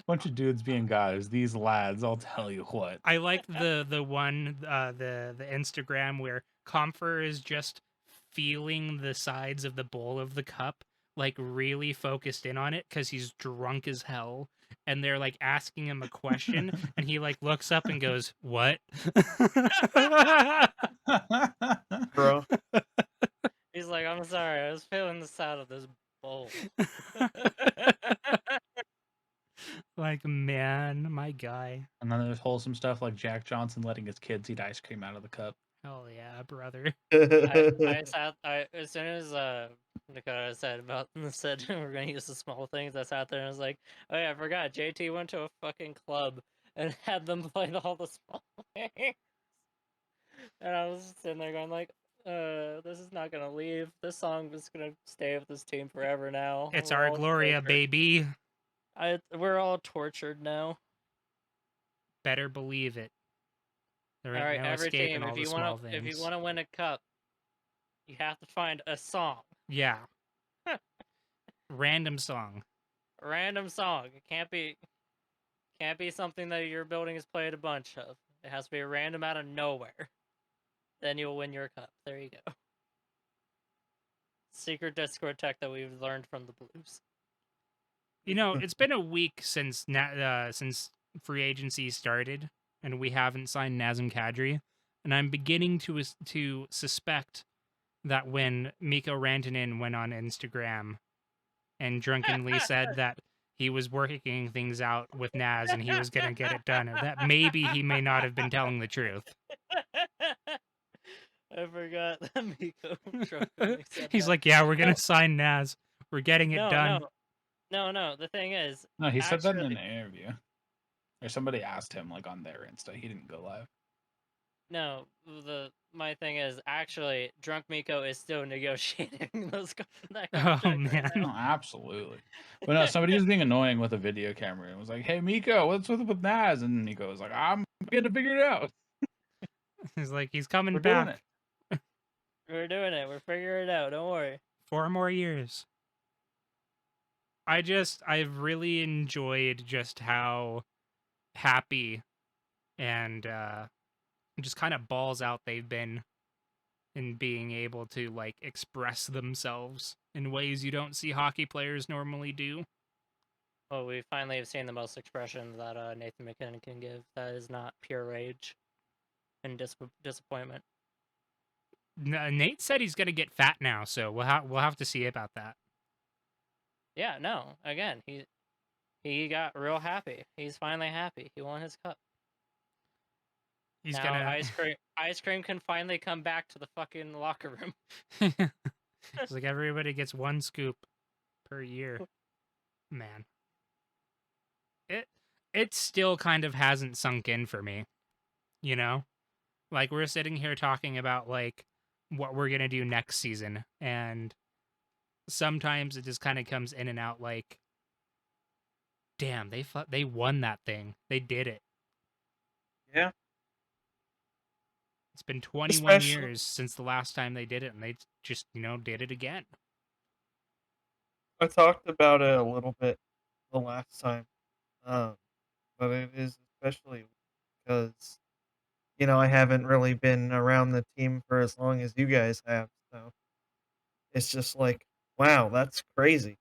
C: bunch of dudes being guys. These lads, I'll tell you what.
A: I like the one the Instagram where Comfer is just feeling the sides of the bowl of the cup, like really focused in on it because he's drunk as hell, and they're like asking him a question, and he like looks up and goes, "What?"
B: Bro.
D: he's like, I'm sorry, I was feeling the side of this bowl.
A: Like, man, my guy.
C: And then there's wholesome stuff like Jack Johnson letting his kids eat ice cream out of the cup.
A: Hell yeah, brother.
D: I as soon as Dakota said we're gonna use the small things, I sat there and was like, oh yeah, I forgot. JT went to a fucking club and had them play all the small things, and I was just sitting there going like, this is not gonna leave. This song is gonna stay with this team forever now.
A: It's
D: We're
A: our
D: all
A: Gloria,
D: tortured.
A: baby.
D: We're all tortured now.
A: Better believe it. There
D: All
A: ain't
D: right,
A: no
D: every
A: escaping
D: team,
A: all
D: if
A: the
D: you
A: small
D: want to,
A: things.
D: if you want to win a cup, you have to find a song,
A: Yeah. Random song.
D: a random song. It can't be something that your building has played a bunch of. It has to be a random out of nowhere. Then you'll win your cup. There you go. Secret Discord tech that we've learned from the Blues.
A: You know, it's been a week since since free agency started, and we haven't signed Nazem Kadri, and I'm beginning to suspect that when Mikko Rantanen went on Instagram and drunkenly said that he was working things out with Naz and he was gonna get it done, that maybe he may not have been telling the truth.
D: I forgot that Miko drunkenly said
A: He's
D: that.
A: like, yeah, we're gonna sign Naz. We're getting it done.
D: No. The thing is,
C: No, he said that in
D: actually-
C: an interview. Or somebody asked him like on their Insta. He didn't go live.
D: no. My thing is actually, drunk Miko is still negotiating that contract
A: Oh
D: right
A: man.
C: No, absolutely. But no, somebody was being annoying with a video camera and was like, "Hey, Miko, what's with Naz?" And Miko was like, "I'm going to figure it out.
A: He's like, he's coming
C: We're doing
A: back.
C: it."
D: We're doing it. We're figuring it out. Don't worry.
A: 4 more years. I've really enjoyed just how happy and just kind of balls out they've been in being able to like express themselves in ways you don't see hockey players normally do.
D: Well, we finally have seen the most expression that Nathan McKinnon can give. That is not pure rage and disappointment.
A: Nate said he's gonna get fat now, so we'll have to see about that.
D: Yeah, no. Again, he got real happy. He's finally happy. He won his cup.
A: He's
D: now
A: gonna
D: ice cream can finally come back to the fucking locker room.
A: It's like everybody gets 1 scoop per year. Man. It still kind of hasn't sunk in for me. You know? Like we're sitting here talking about like what we're going to do next season, and sometimes it just kind of comes in and out like, damn, they won that thing. They did it.
B: Yeah.
A: It's been 21
B: Especially-
A: years since the last time they did it, and they just, did it again.
B: I talked about it a little bit the last time, but it is especially because, I haven't really been around the team for as long as you guys have, so it's just like, wow, that's crazy.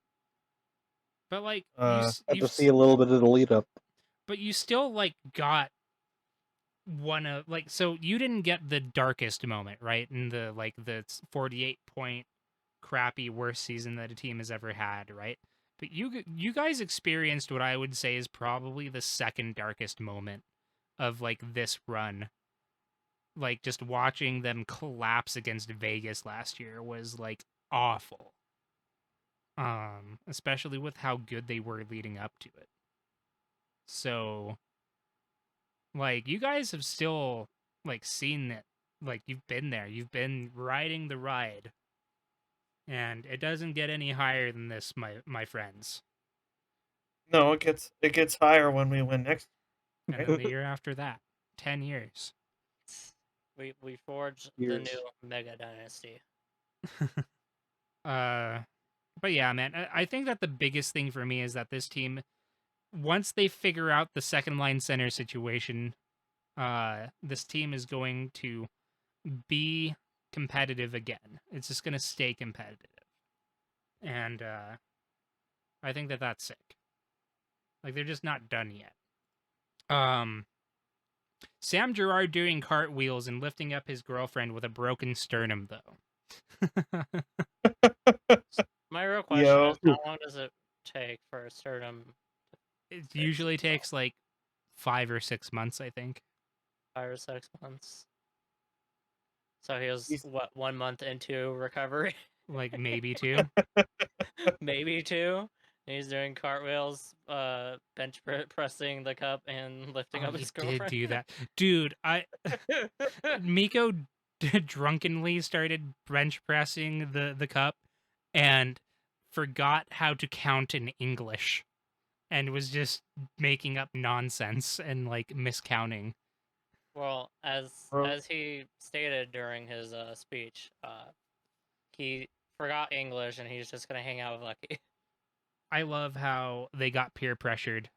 A: But like
B: Uh,
E: Had to see a little bit of the lead up.
A: but you still like got one of like, so you didn't get the darkest moment, right? In the 48 point crappy worst season that a team has ever had, right? But you guys experienced what I would say is probably the second darkest moment of like this run. Like just watching them collapse against Vegas last year was like awful. especially with how good they were leading up to it. So, like, you guys have still, like, seen it. Like, you've been there. You've been riding the ride. And it doesn't get any higher than this, my friends.
B: No, it gets higher when we win next.
A: And
B: Right?
A: then the year after that, 10 years.
D: We forged the
E: Years.
D: new mega dynasty.
A: But yeah, man, I think that the biggest thing for me is that this team, once they figure out the second line center situation, this team is going to be competitive again. It's just going to stay competitive. And I think that that's sick. Like, they're just not done yet. Sam Girard doing cartwheels and lifting up his girlfriend with a broken sternum, though.
D: My real question
B: Yo.
D: is, how long does it take for a sternum?
A: It usually takes like 5 or 6 months, I think.
D: 5 or 6 months. So he was,
B: He's-
D: what, 1 month into recovery?
A: Like maybe 2.
D: Maybe 2. And he's doing cartwheels, bench pressing the cup and lifting
A: Oh,
D: up
A: he
D: his
A: did
D: girlfriend.
A: do that. Dude, Miko drunkenly started bench pressing the cup and forgot how to count in English and was just making up nonsense and like miscounting.
D: Well,
B: Bro.
D: as he stated during his speech, he forgot English and he's just gonna hang out with Lucky.
A: I love how they got peer pressured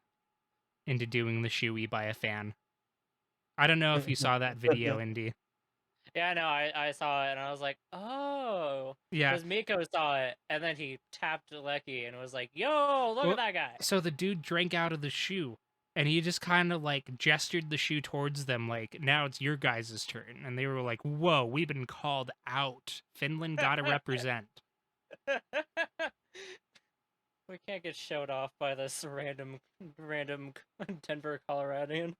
A: into doing the shoey by a fan. I don't know if you saw that video, Indy.
D: Yeah, no, I saw it and I was like, oh,
A: Yeah.
D: because Miko saw it and then he tapped Lecky and was like, yo, look
A: Well,
D: at that guy.
A: So the dude drank out of the shoe and he just kind of like gestured the shoe towards them like, now it's your guys' turn. And they were like, whoa, we've been called out. Finland gotta represent.
D: We can't get showed off by this random Denver Coloradian.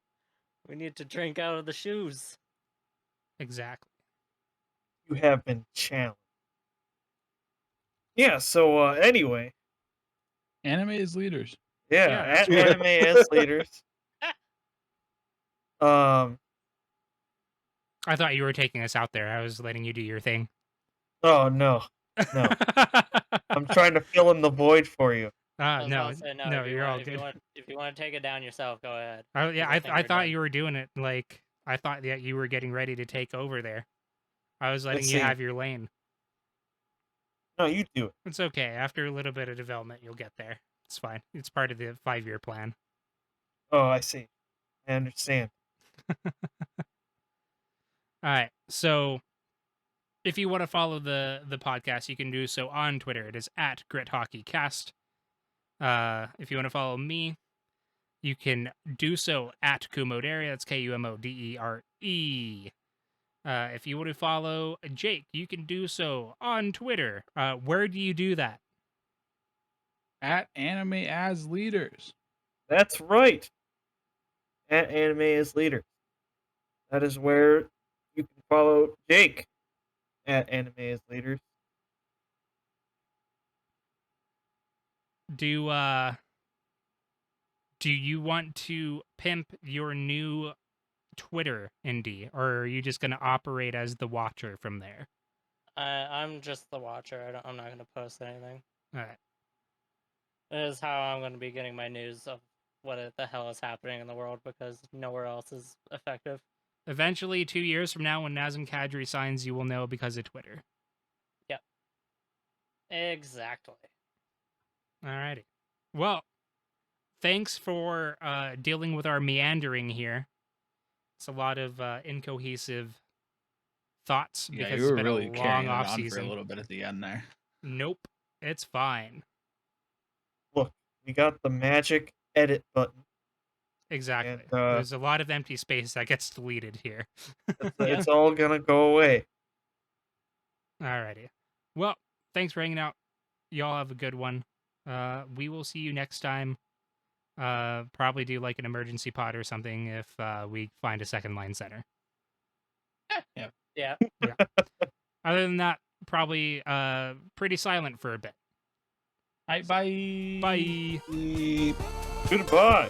D: We need to drink out of the shoes.
A: Exactly.
B: You have been challenged. Yeah, so anyway.
C: Anime is leaders.
B: Yeah,
A: Yeah, that's
B: anime as leaders.
A: I thought you were taking us out there. I was letting you do your thing.
B: Oh no. No. I'm trying to fill in the void for you.
D: I was
A: No,
D: about to say,
A: no, you're all good.
D: If you want to take it down yourself, go ahead.
A: Yeah,
D: 'cause think
A: I
D: we're
A: thought
D: done.
A: you were doing it like I thought that you were getting ready to take over there. I was letting
B: Let's
A: you
B: see.
A: have your lane.
B: No, you do it.
A: It's okay. After a little bit of development, you'll get there. It's fine. It's part of the 5-year plan.
B: Oh, I see. I understand.
A: All right. So if you want to follow the podcast, you can do so on Twitter. It is at GritHockeyCast. If you want to follow me, you can do so at Kumodere. That's Kumodere. If you want to follow Jake, you can do so on Twitter. Where do you do that?
C: At Anime as Leaders.
B: That's right. At Anime as Leader. That is where you can follow Jake at Anime as Leaders.
A: Do you want to pimp your new Twitter, Indy, or are you just going to operate as the watcher from there?
D: I'm just the watcher. I'm not going to post anything.
A: All right.
D: It is how I'm going to be getting my news of what the hell is happening in the world because nowhere else is effective.
A: Eventually, 2 years from now, when Nazem Kadri signs, you will know because of Twitter.
D: Yep. Exactly.
A: Alrighty. Well, thanks for dealing with our meandering here. It's a lot of incohesive thoughts
C: Yeah,
A: because
C: you
A: it's
C: were
A: been
C: really
A: a long
C: carrying it
A: off
C: on for a
A: season.
C: little bit at the end there.
A: Nope, it's fine.
B: Look, we got the magic edit button.
A: Exactly.
B: And,
A: There's a lot of empty space that gets deleted here.
B: It's all gonna go away.
A: Alrighty. Well, thanks for hanging out. Y'all have a good one. We will see you next time. Probably do like an emergency pod or something if we find a second line center.
D: Yeah.
A: Other than that, probably pretty silent for a bit.
C: All right, bye.
A: Bye.
E: Beep.
B: Goodbye.